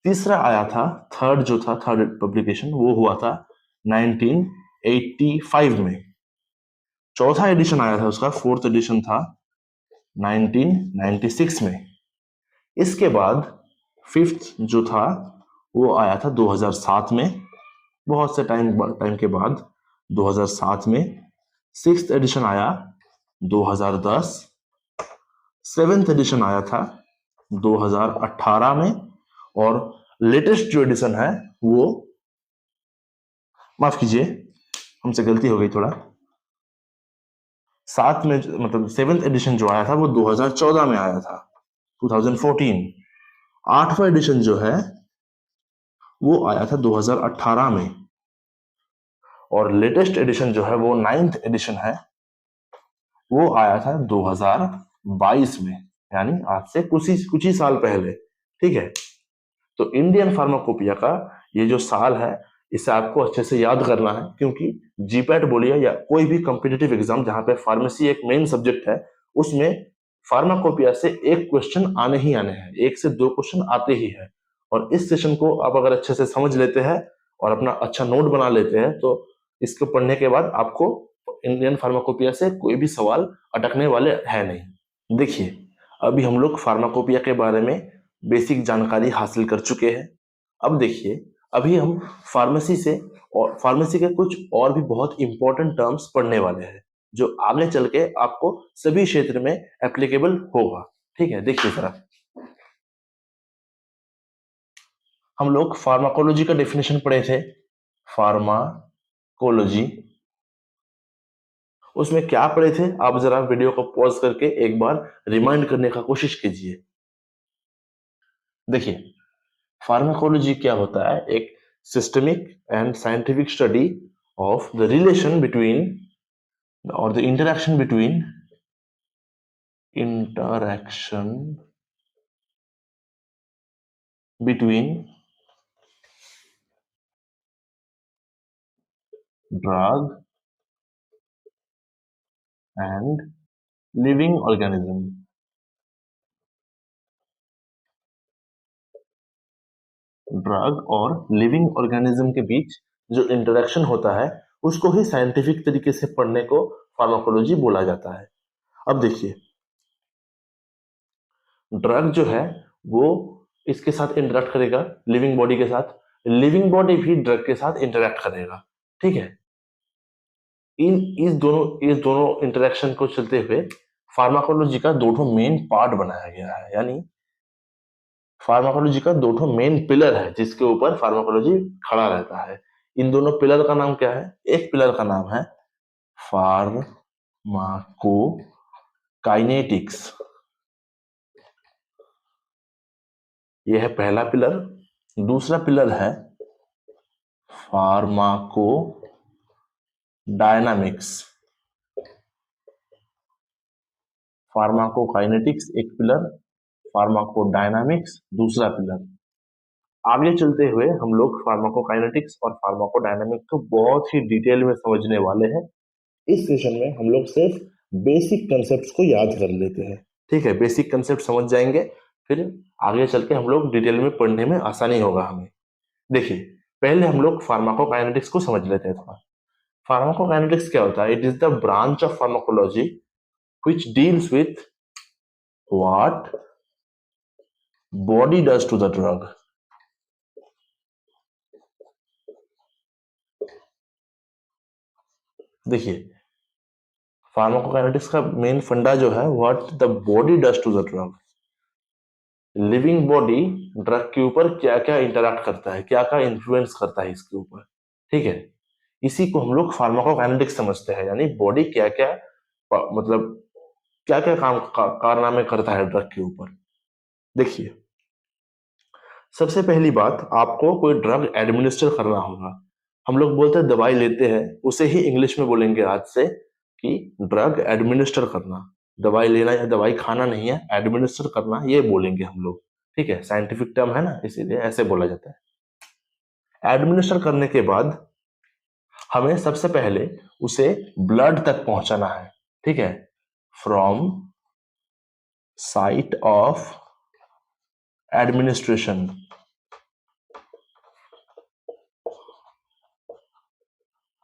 तीसरा आया था, थर्ड जो था, थर्ड पब्लिकेशन वो हुआ था 1985 में। चौथा एडिशन आया था उसका, फोर्थ एडिशन था 1996 में। इसके बाद फिफ्थ जो था वो आया था 2007 में, बहुत से टाइम के बाद 2007 में। सिक्स्थ एडिशन आया 2010, सेवेंथ एडिशन आया था 2018 में, और लेटेस्ट जो एडिशन है वो, माफ कीजिए हमसे गलती हो गई थोड़ा, साथ में मतलब सेवेंथ एडिशन जो आया था वो 2014 में आया था, 2014। आठवां एडिशन जो है वो आया था 2018 में, और लेटेस्ट एडिशन जो है वो नाइन्थ एडिशन है, वो आया था 2022 में, यानी आज से कुछ ही साल पहले, ठीक है। तो इंडियन फार्माकोपिया का ये जो साल है इसे आपको अच्छे से याद करना है, क्योंकि जीपैट बोलिए या कोई भी कॉम्पिटिटिव एग्जाम जहां पे फार्मेसी एक मेन सब्जेक्ट है, उसमें फार्माकोपिया से एक क्वेश्चन आने ही आने हैं, एक से दो क्वेश्चन आते ही है। और इस सेशन को आप अगर अच्छे से समझ लेते हैं और अपना अच्छा नोट बना लेते हैं तो इसको पढ़ने के बाद आपको इंडियन फार्माकोपिया से कोई भी सवाल अटकने वाले है नहीं। देखिए, अभी हम लोग फार्माकोपिया के बारे में बेसिक जानकारी हासिल कर चुके हैं। अब देखिए, अभी हम फार्मेसी से और फार्मेसी के कुछ और भी बहुत इंपॉर्टेंट टर्म्स पढ़ने वाले हैं जो आगे चल के आपको सभी क्षेत्र में एप्लीकेबल होगा, ठीक है। देखिए जरा, हम लोग फार्माकोलॉजी का डेफिनेशन पढ़े थे, फार्माकोलॉजी, उसमें क्या पढ़े थे आप जरा वीडियो को पॉज करके एक बार रिमाइंड करने का कोशिश कीजिए। देखिए, फार्माकोलॉजी क्या होता है, एक systemic and scientific study of the relation between और the interaction between drug and living organism। Drug और लिविंग ऑर्गेनिज्म के बीच जो इंटरेक्शन होता है उसको ही साइंटिफिक तरीके से पढ़ने को फार्माकोलॉजी बोला जाता है। अब देखिए, ड्रग जो है वो इसके साथ इंटरेक्ट करेगा, लिविंग बॉडी के साथ, लिविंग बॉडी भी ड्रग के साथ इंटरेक्ट करेगा, ठीक है। इस दोनों इंटरेक्शन को चलते हुए फार्माकोलॉजी का दो मेन पार्ट बनाया गया है, यानी फार्माकोलॉजी का दो मेन पिलर है जिसके ऊपर फार्माकोलॉजी खड़ा रहता है। इन दोनों पिलर का नाम क्या है? एक पिलर का नाम है फार्माकोकाइनेटिक्स, यह है पहला पिलर। दूसरा पिलर है फार्माको डायनामिक्स। फार्माकोकाइनेटिक्स एक पिलर, फार्माकोडायनामिक्स दूसरा पिलर। आगे चलते हुए हम लोग फार्माकोकाइनेटिक्स और फार्माकोडायनामिक्स को बहुत ही डिटेल में समझने वाले हैं। इस सेशन में हम लोग सिर्फ बेसिक कंसेप्ट को याद कर लेते हैं, ठीक है। बेसिक कंसेप्ट समझ जाएंगे, फिर आगे चल के हम लोग डिटेल में पढ़ने में आसानी होगा हमें। देखिए, पहले हम लोग फार्माकोकाइनेटिक्स को समझ लेते हैं थोड़ा। फार्माकोकाइनेटिक्स क्या होता है? It is the branch of pharmacology which deals with what body does to the drug। देखिए, फार्माकोकाइनेटिक्स का मेन फंडा जो है, what the body does to the drug. Living body drug के ऊपर क्या क्या इंटरैक्ट करता है, क्या क्या इन्फ्लुएंस करता है इसके ऊपर, ठीक है। इसी को हम लोग फार्माकोकाइनेटिक्स समझते हैं, यानी बॉडी क्या क्या मतलब क्या क्या कारनामे करता है ड्रग के ऊपर। देखिए, सबसे पहली बात, आपको कोई ड्रग एडमिनिस्टर करना होगा। हम लोग बोलते हैं दवाई लेते हैं, उसे ही इंग्लिश में बोलेंगे आज से कि ड्रग एडमिनिस्टर करना। दवाई लेना या दवाई खाना नहीं है, एडमिनिस्टर करना ये बोलेंगे हम लोग, ठीक है। साइंटिफिक टर्म है ना, इसीलिए ऐसे बोला जाता है। एडमिनिस्टर करने के बाद हमें सबसे पहले उसे ब्लड तक पहुंचाना है, ठीक है, फ्रॉम साइट ऑफ एडमिनिस्ट्रेशन,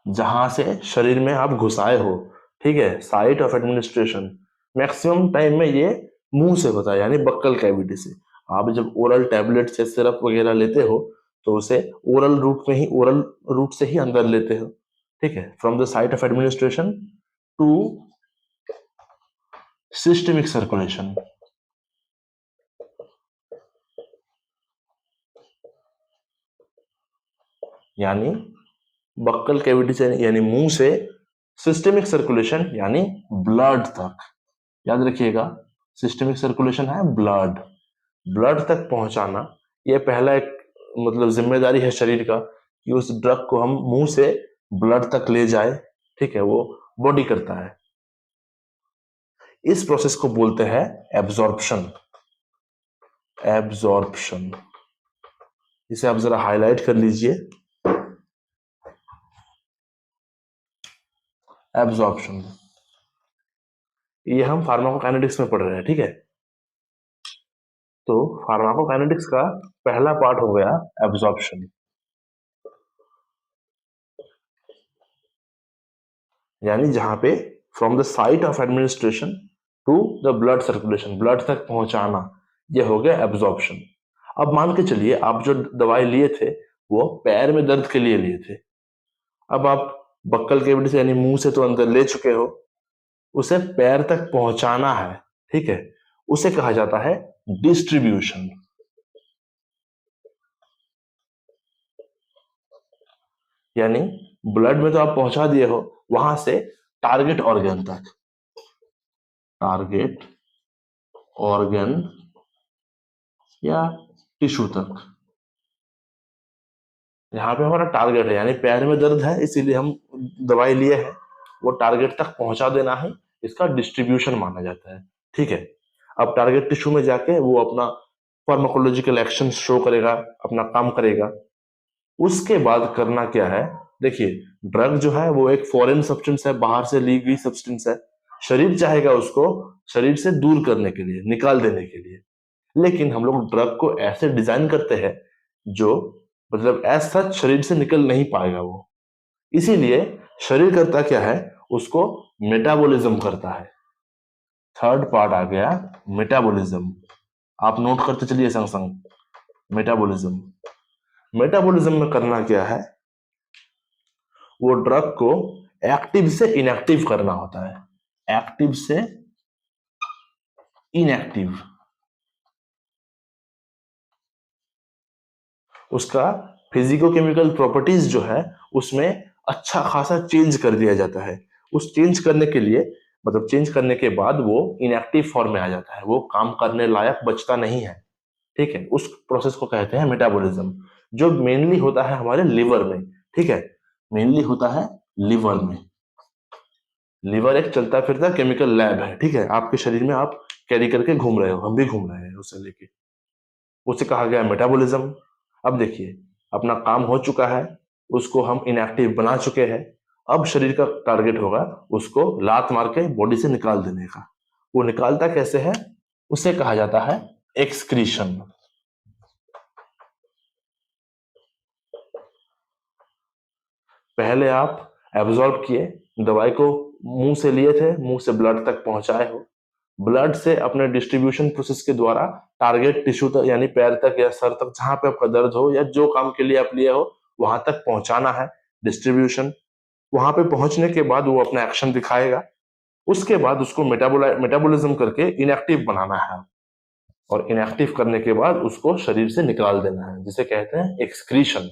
जहां से शरीर में आप घुसाए हो, ठीक है, site of administration. Maximum time में ये मुंह से होता है, यानी बक्कल कैविटी से। आप जब ओरल टैबलेट से सिरप वगैरह लेते हो तो उसे ओरल रूट से ही अंदर लेते हो, ठीक है, from the site of administration to systemic circulation, यानी बक्कल कैविटी से यानी मुंह से सिस्टमिक सर्कुलेशन यानी ब्लड तक। याद रखिएगा, सिस्टमिक सर्कुलेशन है ब्लड, ब्लड तक पहुंचाना। यह पहला एक मतलब जिम्मेदारी है शरीर का कि उस ड्रग को हम मुंह से ब्लड तक ले जाए, ठीक है, वो बॉडी करता है। इस प्रोसेस को बोलते हैं एब्जॉर्प्शन। एब्जॉर्प्शन, इसे आप जरा हाईलाइट कर लीजिए, एब्जॉर्प्शन। ये हम फार्माकोकाइनेटिक्स में पढ़ रहे हैं, ठीक है। तो फार्माकोकाइनेटिक्स का पहला पार्ट हो गया एब्जॉर्प्शन, यानी जहां पे from the site of administration to the blood circulation, blood तक पहुंचाना, यह हो गया एब्जॉर्प्शन। अब मान के चलिए आप जो दवाई लिए थे वो पैर में दर्द के लिए लिए थे। अब आप बक्कल कैविटी से यानी मुंह से तो अंदर ले चुके हो, उसे पैर तक पहुंचाना है, ठीक है, उसे कहा जाता है डिस्ट्रीब्यूशन। यानी ब्लड में तो आप पहुंचा दिए हो, वहां से टारगेट ऑर्गन तक, टारगेट ऑर्गन या टिश्यू तक। यहाँ पे हमारा टारगेट है, यानी पैर में दर्द है इसीलिए हम दवाई लिए हैं, वो टारगेट तक पहुंचा देना ही इसका डिस्ट्रीब्यूशन माना जाता है, ठीक है। अब टारगेट टिश्यू में जाके वो अपना फार्माकोलॉजिकल एक्शन शो करेगा, अपना काम करेगा। उसके बाद करना क्या है, देखिए, ड्रग जो है वो एक फॉरेन सब्सटेंस है, बाहर से ली गई सब्सटेंस है। शरीर चाहेगा उसको शरीर से दूर करने के लिए, निकाल देने के लिए, लेकिन हम लोग ड्रग को ऐसे डिजाइन करते हैं जो मतलब एज सच शरीर से निकल नहीं पाएगा वो। इसीलिए शरीर करता क्या है, उसको मेटाबॉलिज्म करता है। थर्ड पार्ट आ गया मेटाबॉलिज्म, आप नोट करते चलिए संग संग। मेटाबॉलिज्म, मेटाबॉलिज्म में करना क्या है, वो ड्रग को एक्टिव से इनएक्टिव करना होता है, एक्टिव से इनएक्टिव। उसका फिजिको-केमिकल प्रॉपर्टीज जो है उसमें अच्छा खासा चेंज कर दिया जाता है। उस चेंज करने के लिए मतलब चेंज करने के बाद वो इनएक्टिव फॉर्म में आ जाता है, वो काम करने लायक बचता नहीं है, ठीक है। उस प्रोसेस को कहते हैं मेटाबॉलिज्म, जो मेनली होता है हमारे लिवर में, ठीक है, मेनली होता है लिवर में। लिवर एक चलता फिरता केमिकल लैब है, ठीक है, आपके शरीर में आप कैरी करके घूम रहे हो, हम भी घूम रहे हैं उसे लेके, उसे कहा गया मेटाबॉलिज्म। अब देखिए, अपना काम हो चुका है, उसको हम इनएक्टिव बना चुके हैं। अब शरीर का टारगेट होगा उसको लात मार के बॉडी से निकाल देने का। वो निकालता कैसे है, उसे कहा जाता है एक्सक्रीशन। पहले आप एब्जॉर्ब किए, दवाई को मुंह से लिए थे, मुंह से ब्लड तक पहुंचाए हो, ब्लड से अपने डिस्ट्रीब्यूशन प्रोसेस के द्वारा टारगेट टिश्यू तक यानी पैर तक या सर तक, जहां पे आपका दर्द हो या जो काम के लिए आप लिए हो वहां तक पहुंचाना है, डिस्ट्रीब्यूशन। वहां पे पहुंचने के बाद वो अपना एक्शन दिखाएगा, उसके बाद उसको मेटाबॉलिज्म करके इनएक्टिव बनाना है, और इनएक्टिव करने के बाद उसको शरीर से निकाल देना है, जिसे कहते हैं एक्सक्रीशन।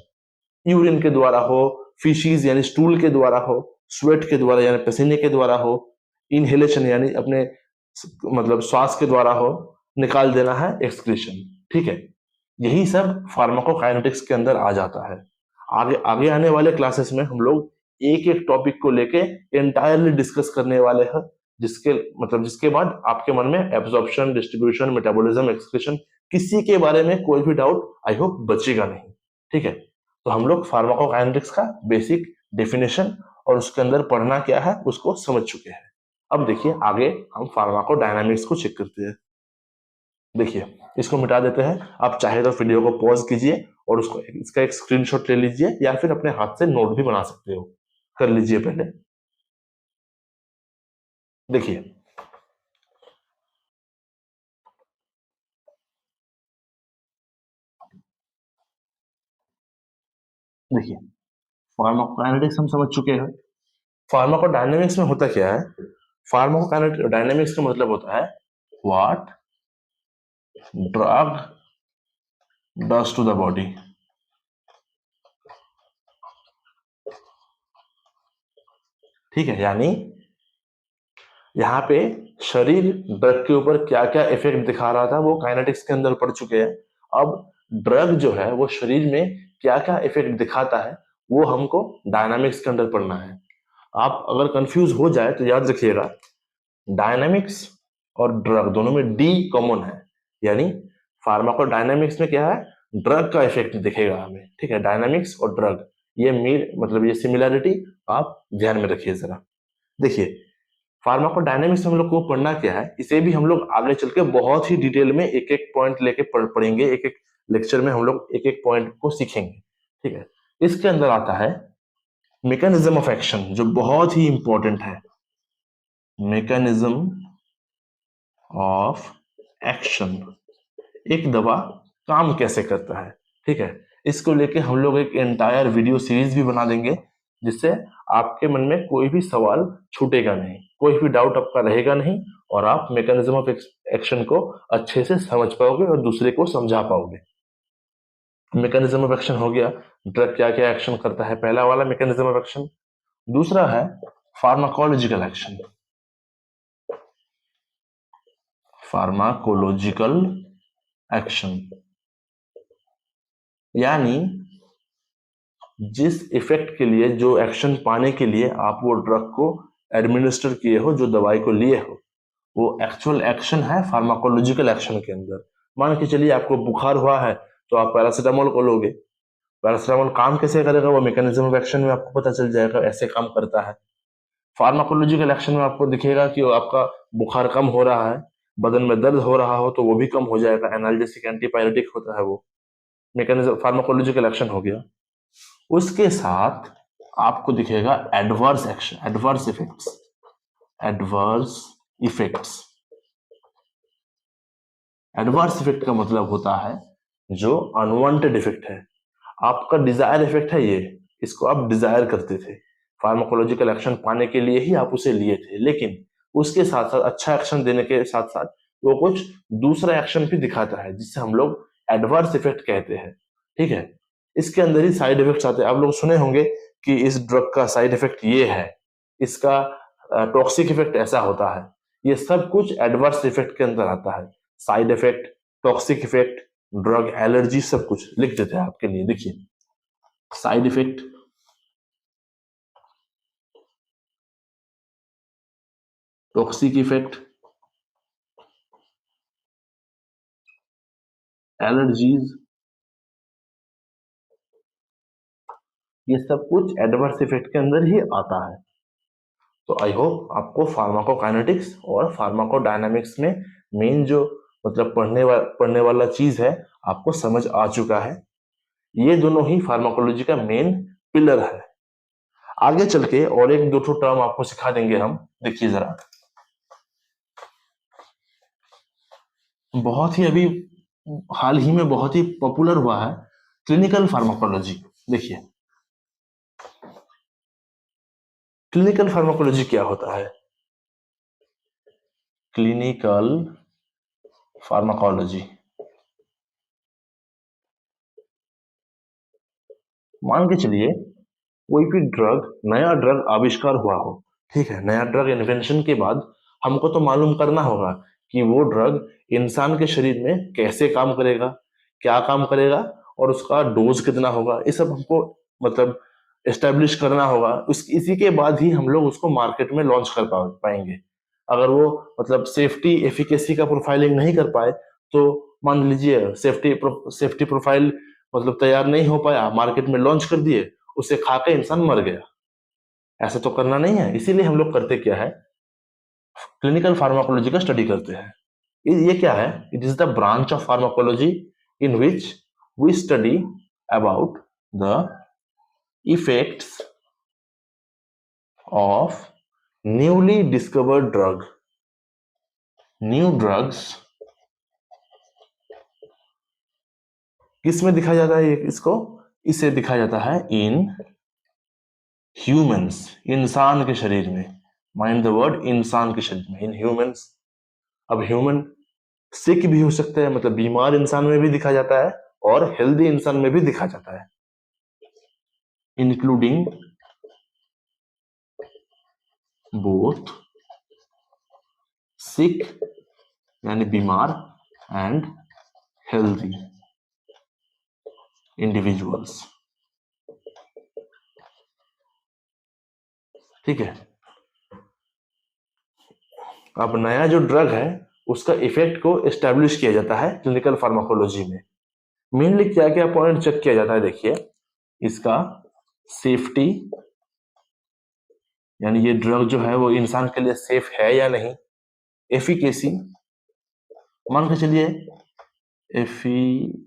यूरिन के द्वारा हो, फिशीज यानी स्टूल के द्वारा हो, स्वेट के द्वारा यानी पसीने के द्वारा हो, इनहेलेशन यानी अपने मतलब श्वास के द्वारा हो, निकाल देना है एक्सक्रीशन, ठीक है। यही सब फार्माकोकाइनेटिक्स के अंदर आ जाता है। आगे आगे आने वाले क्लासेस में हम लोग एक एक टॉपिक को लेके एंटायरली डिस्कस करने वाले हैं, जिसके बाद आपके मन में एब्जॉर्प्शन, डिस्ट्रीब्यूशन, मेटाबॉलिज्म, एक्सक्रीशन, किसी के बारे में कोई भी डाउट आई होप बचेगा नहीं, ठीक है। तो हम लोग फार्माकोकाइनेटिक्स का बेसिक डेफिनेशन और उसके अंदर पढ़ना क्या है उसको समझ चुके हैं। अब देखिए आगे हम फार्माकोडायनामिक्स को चेक करते हैं। देखिए इसको मिटा देते हैं। आप चाहे तो वीडियो को पॉज कीजिए और उसको इसका एक स्क्रीनशॉट ले लीजिए या फिर अपने हाथ से नोट भी बना सकते हो, कर लीजिए पहले। देखिए देखिए फार्माकोकाइनेटिक्स हम समझ चुके हैं। फार्माकोडायनामिक्स में होता क्या है? फार्माकोडायनामिक्स का मतलब होता है what drug does to the body. ठीक है, यानी यहाँ पे शरीर ड्रग के ऊपर क्या क्या इफेक्ट दिखा रहा था वो काइनेटिक्स के अंदर पढ़ चुके हैं। अब ड्रग जो है वो शरीर में क्या क्या इफेक्ट दिखाता है वो हमको डायनामिक्स के अंदर पढ़ना है। आप अगर कंफ्यूज हो जाए तो याद रखिएगा, डायनामिक्स और ड्रग दोनों में डी कॉमन है, यानी फार्माकोडायनामिक्स में क्या है, ड्रग का इफेक्ट दिखेगा हमें। ठीक है, डायनामिक्स और ड्रग ये मतलब ये सिमिलैरिटी आप ध्यान में रखिए जरा। देखिए फार्माकोडायनामिक्स में हम लोग को पढ़ना क्या है, इसे भी हम लोग आगे चल के बहुत ही डिटेल में एक एक पॉइंट लेके पढ़ेंगे, एक एक लेक्चर में हम लोग एक एक पॉइंट को सीखेंगे। ठीक है, इसके अंदर आता है मैकेनिज्म ऑफ एक्शन जो बहुत ही इंपॉर्टेंट है। मैकेनिज्म ऑफ एक्शन, एक दवा काम कैसे करता है। ठीक है, इसको लेके हम लोग एक एंटायर वीडियो सीरीज भी बना देंगे जिससे आपके मन में कोई भी सवाल छूटेगा नहीं, कोई भी डाउट आपका रहेगा नहीं और आप मैकेनिज्म ऑफ एक्शन को अच्छे से समझ पाओगे और दूसरे को समझा पाओगे। मैकेनिज्म ऑफ एक्शन हो गया, ड्रग क्या क्या एक्शन करता है, पहला वाला मैकेनिज्म ऑफ एक्शन। दूसरा है फार्माकोलॉजिकल एक्शन। फार्माकोलॉजिकल एक्शन यानी जिस इफेक्ट के लिए, जो एक्शन पाने के लिए आप वो ड्रग को एडमिनिस्टर किए हो, जो दवाई को लिए हो, वो एक्चुअल एक्शन है फार्माकोलॉजिकल एक्शन के अंदर। मान के चलिए आपको बुखार हुआ है तो आप पैरासीटामोल को लोगे, पैरासीटामोल काम कैसे करेगा वो मैकेनिज्म ऑफ एक्शन में आपको पता चल जाएगा, ऐसे काम करता है। फार्माकोलॉजिकल एक्शन में आपको दिखेगा कि आपका बुखार कम हो रहा है, बदन में दर्द हो रहा हो तो वो भी कम हो जाएगा, एनाल्जेसिक एंटीपायरेटिक होता है वो, मैकेनिज्म फार्माकोलॉजिकल एक्शन हो गया। उसके साथ आपको दिखेगा adverse action, adverse effects. Adverse effects, adverse effect का मतलब होता है जो अनवांटेड इफेक्ट है। आपका डिजायर इफेक्ट है ये, इसको आप डिजायर करते थे, फार्माकोलॉजिकल एक्शन पाने के लिए ही आप उसे लिए थे, लेकिन उसके साथ साथ अच्छा एक्शन देने के साथ साथ वो कुछ दूसरा एक्शन भी दिखाता है जिससे हम लोग एडवर्स इफेक्ट कहते हैं। ठीक है, इसके अंदर ही साइड इफेक्ट्स आते हैं। आप लोग सुने होंगे कि इस ड्रग का साइड इफेक्ट ये है, इसका टॉक्सिक इफेक्ट ऐसा होता है, ये सब कुछ एडवर्स इफेक्ट के अंदर आता है। Side effect, toxic effect, drug allergy, सब कुछ लिख देते हैं आपके लिए। देखिए side effect, toxic effect, allergies, ये सब कुछ एडवर्स इफेक्ट के अंदर ही आता है। तो आई होप आपको फार्माकोकाइनेटिक्स और फार्माकोडायनामिक्स में मेन जो मतलब पढ़ने वाला चीज है आपको समझ आ चुका है। ये दोनों ही फार्माकोलॉजी का मेन पिलर है। आगे चल के और एक दो टर्म आपको सिखा देंगे हम। देखिए जरा, बहुत ही अभी हाल ही में बहुत ही पॉपुलर हुआ है क्लिनिकल फार्माकोलॉजी। देखिए क्लिनिकल फार्माकोलॉजी क्या होता है? क्लिनिकल फार्माकोलॉजी, मान के चलिए कोई भी नया ड्रग आविष्कार हुआ हो। ठीक है, नया ड्रग इन्वेंशन के बाद हमको तो मालूम करना होगा कि वो ड्रग इंसान के शरीर में कैसे काम करेगा, क्या काम करेगा और उसका डोज कितना होगा, ये सब हमको मतलब एस्टेब्लिश करना होगा। इसी के बाद ही हम लोग उसको मार्केट में लॉन्च कर पाएंगे। अगर वो मतलब सेफ्टी एफिकेसी का प्रोफाइलिंग नहीं कर पाए तो मान लीजिए सेफ्टी प्रोफाइल मतलब तैयार नहीं हो पाया, मार्केट में लॉन्च कर दिए, उसे खा के इंसान मर गया, ऐसा तो करना नहीं है, इसीलिए हम लोग करते क्या है, क्लिनिकल फार्माकोलॉजी का स्टडी करते हैं। ये क्या है, it is the branch of pharmacology in which we study about the effects of newly discovered drug, new drugs. किस में दिखाया जाता है इसको, इसे दिखाया जाता है इन ह्यूमंस, इंसान के शरीर में। माइंड द वर्ड, इंसान के शरीर में, इन ह्यूमंस। अब ह्यूमन सिक भी हो सकता है, मतलब बीमार इंसान में भी दिखा जाता है और हेल्दी इंसान में भी दिखा जाता है, इंक्लूडिंग बोथ सिक यानी बीमार एंड हेल्दी इंडिविजुअल्स। ठीक है। अब नया जो ड्रग है उसका इफेक्ट को एस्टेब्लिश किया जाता है क्लिनिकल फार्माकोलॉजी में। मेनली क्या क्या पॉइंट चेक किया जाता है, देखिए, इसका सेफ्टी, यानी ये ड्रग जो है वो इंसान के लिए सेफ है या नहीं। एफिकेसी, मान के चलिए एफिकेसी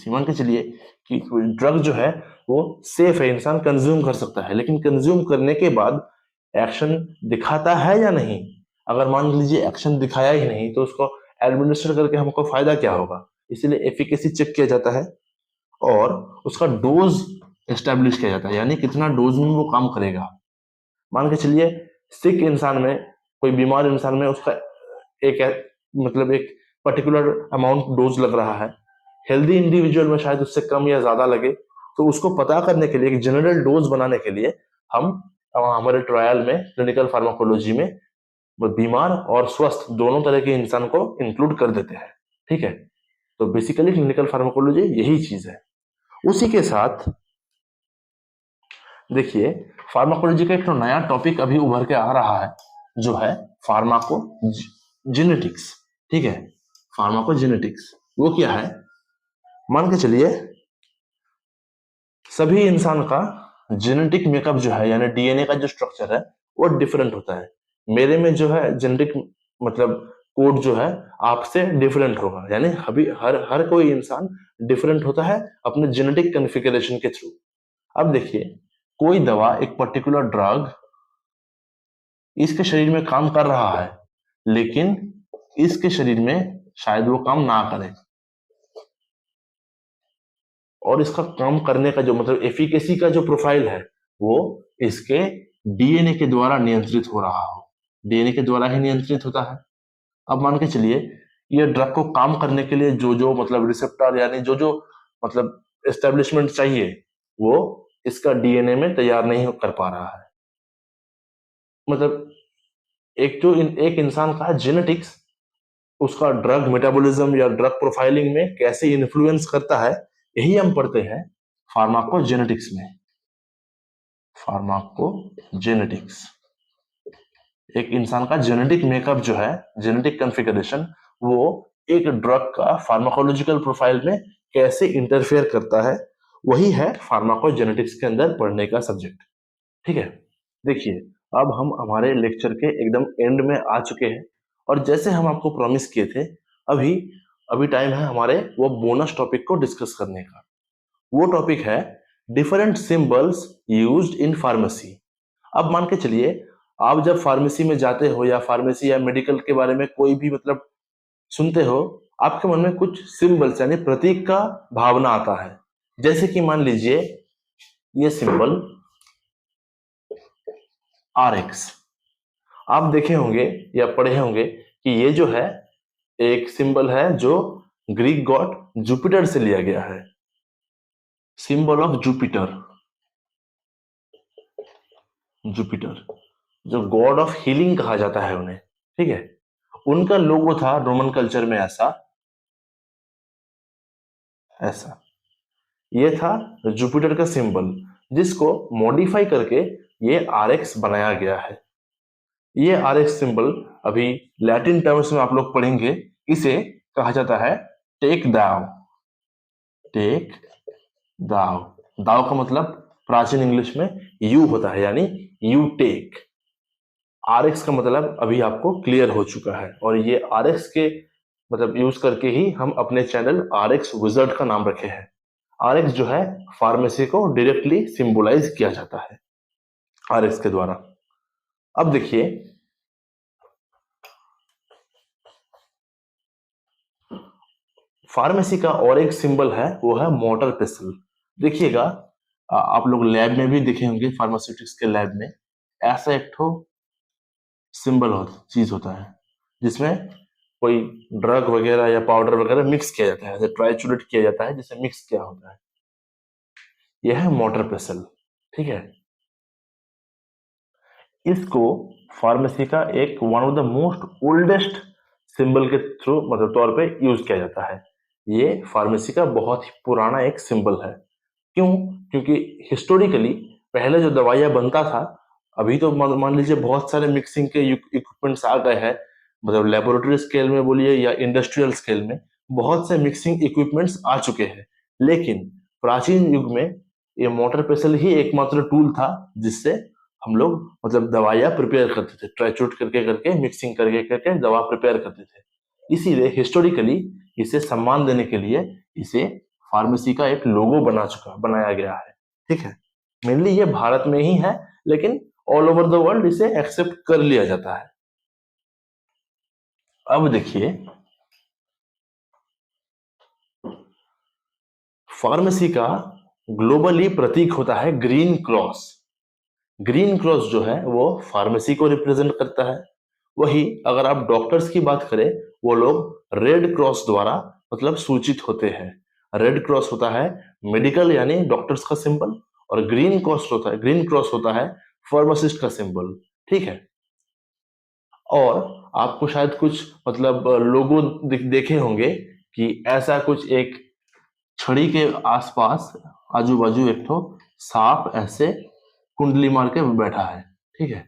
मान के चलिए कि ड्रग जो है वो सेफ है, इंसान कंज्यूम कर सकता है, लेकिन कंज्यूम करने के बाद एक्शन दिखाता है या नहीं। अगर मान लीजिए एक्शन दिखाया ही नहीं तो उसको एडमिनिस्टर करके हमको फायदा क्या होगा। इसीलिए एफिकेसी चेक किया जाता है और उसका डोज एस्टेब्लिश किया जाता है, यानी कितना डोज में वो काम करेगा। मान के चलिए सिक इंसान में, कोई बीमार इंसान में उसका मतलब एक पर्टिकुलर अमाउंट डोज लग रहा है, हेल्दी इंडिविजुअल में शायद उससे कम या ज्यादा लगे। तो उसको पता करने के लिए, एक जनरल डोज बनाने के लिए हम हमारे ट्रायल में, क्लिनिकल फार्माकोलॉजी में, बीमार और स्वस्थ दोनों तरह के इंसान को इंक्लूड कर देते हैं। ठीक है, तो बेसिकली क्लिनिकल फार्माकोलॉजी यही चीज है। उसी के साथ देखिए, फार्माकोलॉजी का एक तो नया टॉपिक अभी उभर के आ रहा है जो है फार्माकोजेनेटिक्स। ठीक है, फार्माकोजेनेटिक्स वो क्या है, मान के चलिए सभी इंसान का जेनेटिक मेकअप जो है, यानी डीएनए का जो स्ट्रक्चर है वो डिफरेंट होता है। मेरे में जो है जेनेटिक मतलब कोड जो है आपसे डिफरेंट होगा, यानी अभी हर हर कोई इंसान डिफरेंट होता है अपने जेनेटिक कॉन्फ़िगरेशन के थ्रू। अब देखिए, कोई दवा, एक पर्टिकुलर ड्रग इसके शरीर में काम कर रहा है, लेकिन इसके शरीर में शायद वो काम ना करे, और इसका काम करने का जो मतलब एफिकेसी का जो प्रोफाइल है वो इसके डीएनए के द्वारा नियंत्रित हो रहा हो, डीएनए के द्वारा ही नियंत्रित होता है। अब मान के चलिए ये ड्रग को काम करने के लिए जो जो मतलब रिसेप्टर, यानी जो जो मतलब एस्टेब्लिशमेंट चाहिए, वो इसका डीएनए में तैयार नहीं कर पा रहा है। मतलब एक इंसान का जेनेटिक्स उसका ड्रग मेटाबॉलिज्म या ड्रग प्रोफाइलिंग में कैसे इन्फ्लुएंस करता है, यही हम पढ़ते हैं फार्माकोजेनेटिक्स में। फार्माकोजेनेटिक्स एक इंसान का जेनेटिक मेकअप जो है, जेनेटिक कॉन्फ़िगरेशन, वो एक ड्रग का फार्माकोलॉजिकल प्रोफाइल में कैसे इंटरफेयर करता है, वही है फार्माकोजेनेटिक्स के अंदर पढ़ने का सब्जेक्ट। ठीक है, देखिए, अब हम हमारे लेक्चर के एकदम एंड में आ चुके हैं, और जैसे हम आपको प्रॉमिस किए थे, अभी अभी टाइम है हमारे वो बोनस टॉपिक को डिस्कस करने का। वो टॉपिक है different symbols used in pharmacy. अब मान के चलिए आप जब फार्मेसी में जाते हो या फार्मेसी या मेडिकल के बारे में कोई भी मतलब सुनते हो, आपके मन में कुछ सिंबल्स यानी प्रतीक का भावना आता है। जैसे कि मान लीजिए ये सिंबल RX, आप देखे होंगे या पढ़े होंगे कि ये जो है एक सिंबल है जो ग्रीक गॉड जुपिटर से लिया गया है, सिंबल ऑफ जुपिटर। जुपिटर जो गॉड ऑफ हीलिंग कहा जाता है उन्हें, ठीक है, उनका लोगो था रोमन कल्चर में ऐसा ऐसा ये था जुपिटर का सिंबल, जिसको मॉडिफाई करके ये RX बनाया गया है। ये RX सिंबल अभी लैटिन टर्म्स में आप लोग पढ़ेंगे, इसे कहा जाता है टेक दाव, टेक दाव। दाव का मतलब प्राचीन इंग्लिश में यू होता है, यानी यू टेक। RX का मतलब अभी आपको क्लियर हो चुका है, और ये RX के मतलब यूज करके ही हम अपने चैनल RX विजर्ड का नाम रखे हैं। RX जो है फार्मेसी को डायरेक्टली सिंबलाइज किया जाता है RX के द्वारा। अब देखिए, फार्मेसी का और एक सिंबल है, वो है मोटर पेसल। देखिएगा, आप लोग लैब में भी देखे होंगे, फार्मास्यूटिक्स के लैब में ऐसा एक ठो सिंबल चीज होता है जिसमें कोई ड्रग वगैरह या पाउडर वगैरह मिक्स किया जाता है, ट्राइचुलेट किया जाता है, जिसे मिक्स किया होता है। यह है मोटर पेसल। ठीक है, इसको फार्मेसी का एक one of the most oldest symbol के थ्रू मतलब तौर पे यूज किया जाता है। ये फार्मेसी का बहुत ही पुराना एक सिंबल है। क्यों? क्योंकि हिस्टोरिकली पहले जो दवाइयां बनता था, अभी तो मान लीजिए बहुत सारे मिक्सिंग के इक्विपमेंट्स आ गए हैं, मतलब लेबोरेटरी स्केल में बोलिए या इंडस्ट्रियल स्केल में बहुत से मिक्सिंग इक्विपमेंट्स आ चुके हैं। लेकिन प्राचीन युग में ये मोटर पेसल ही एकमात्र टूल था जिससे हम लोग मतलब दवाइयां प्रिपेयर करते थे, ट्राइचूट करके करके मिक्सिंग करके करके दवा प्रिपेयर करते थे। इसीलिए हिस्टोरिकली इसे सम्मान देने के लिए इसे फार्मेसी का एक लोगो बनाया गया है। ठीक है, मेनली ये भारत में ही है, लेकिन ऑल ओवर द वर्ल्ड इसे एक्सेप्ट कर लिया जाता है। अब देखिए, फार्मेसी का ग्लोबली प्रतीक होता है ग्रीन क्रॉस। ग्रीन क्रॉस जो है वो फार्मेसी को रिप्रेजेंट करता है। वही अगर आप डॉक्टर्स की बात करें, वो लोग रेड क्रॉस द्वारा मतलब सूचित होते हैं। रेड क्रॉस होता है मेडिकल यानी डॉक्टर्स का सिंबल, और ग्रीन क्रॉस होता है फार्मासिस्ट का सिंबल। ठीक है, और आपको शायद कुछ मतलब लोगों देखे होंगे कि ऐसा कुछ एक छड़ी के आसपास आजू बाजू एक ठो सांप ऐसे कुंडली मार के बैठा है। ठीक है,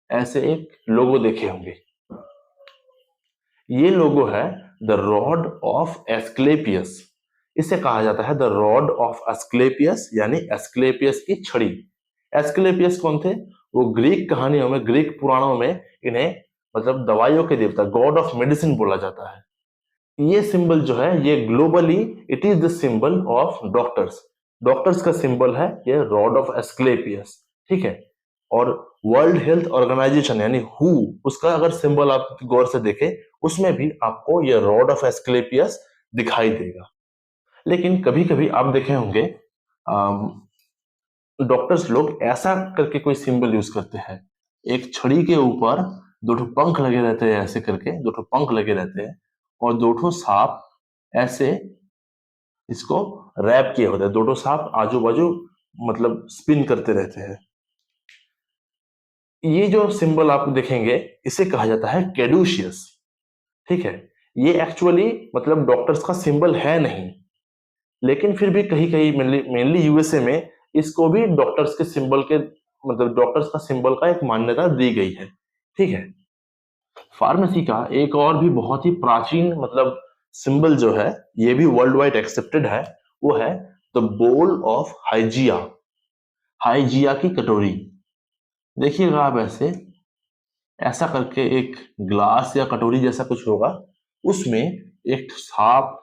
ऐसे एक लोगो देखे होंगे। ये लोगो है द रॉड ऑफ एस्क्लेपियस। इसे कहा जाता है द रॉड ऑफ एस्क्लेपियस, यानी एस्क्लेपियस की छड़ी। एस्क्लेपियस कौन थे? वो ग्रीक कहानियों में, ग्रीक पुराणों में इन्हें मतलब दवाइयों के देवता, गॉड ऑफ मेडिसिन बोला जाता है। ये सिंबल जो है ये globally it is the symbol of doctors. Doctors का सिंबल है ये रॉड ऑफ एस्क्लेपियस। ठीक है, और वर्ल्ड हेल्थ ऑर्गेनाइजेशन यानी हु, उसका अगर सिंबल आप गौर से देखें, उसमें भी आपको ये रॉड ऑफ एस्क्लेपियस दिखाई देगा। लेकिन कभी कभी आप देखे होंगे डॉक्टर्स लोग ऐसा करके कोई सिंबल यूज करते हैं, एक छड़ी के ऊपर दो ठो पंख लगे रहते हैं, ऐसे करके दो ठो पंख लगे रहते हैं, और दो ठो सांप ऐसे इसको रैप किए होते हैं। दो ठो सांप आजू बाजू मतलब स्पिन करते रहते हैं। ये जो सिंबल आप देखेंगे इसे कहा जाता है कैडुशियस। ठीक है, ये एक्चुअली मतलब डॉक्टर्स का सिंबल है नहीं, लेकिन फिर भी कहीं कहीं मेनली यूएसए में इसको भी डॉक्टर्स के सिंबल के मतलब डॉक्टर्स का सिंबल का एक मान्यता दी गई है। ठीक है, फार्मेसी का एक और भी बहुत ही प्राचीन मतलब सिंबल जो है, ये भी वर्ल्ड वाइड एक्सेप्टेड है, वो है the bowl of Hygia. Hygia की कटोरी। देखिएगा आप ऐसा करके एक ग्लास या कटोरी जैसा कुछ होगा, उसमें एक सांप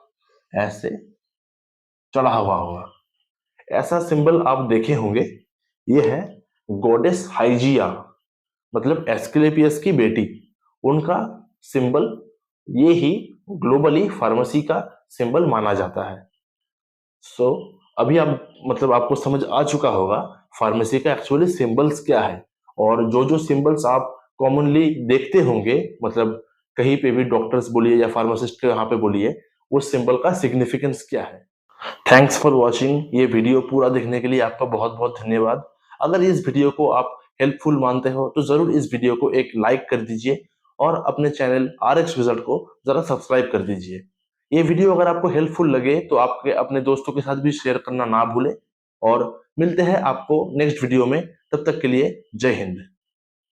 ऐसे चढ़ा हुआ होगा। ऐसा सिंबल आप देखे होंगे। ये है गॉडेस हाइजिया, मतलब एस्क्लेपियस की बेटी, उनका सिंबल ये ही ग्लोबली फार्मेसी का सिंबल माना जाता है। सो अभी आप मतलब आपको समझ आ चुका होगा फार्मेसी का एक्चुअली सिंबल्स क्या है, और जो जो सिंबल्स आप कॉमनली देखते होंगे मतलब कहीं पे भी डॉक्टर्स बोलिए या फार्मासिस्ट के यहाँ पे बोलिए, उस सिंबल का सिग्निफिकेंस क्या है। Thanks for watching. ये वीडियो पूरा देखने के लिए आपका बहुत बहुत धन्यवाद। अगर इस वीडियो को आप हेल्पफुल मानते हो तो जरूर इस वीडियो को एक लाइक कर दीजिए, और अपने चैनल RX विजर्ड को जरा सब्सक्राइब कर दीजिए। ये वीडियो अगर आपको हेल्पफुल लगे तो आपके अपने दोस्तों के साथ भी शेयर करना ना भूलें, और मिलते हैं आपको नेक्स्ट वीडियो में। तब तक के लिए जय हिंद।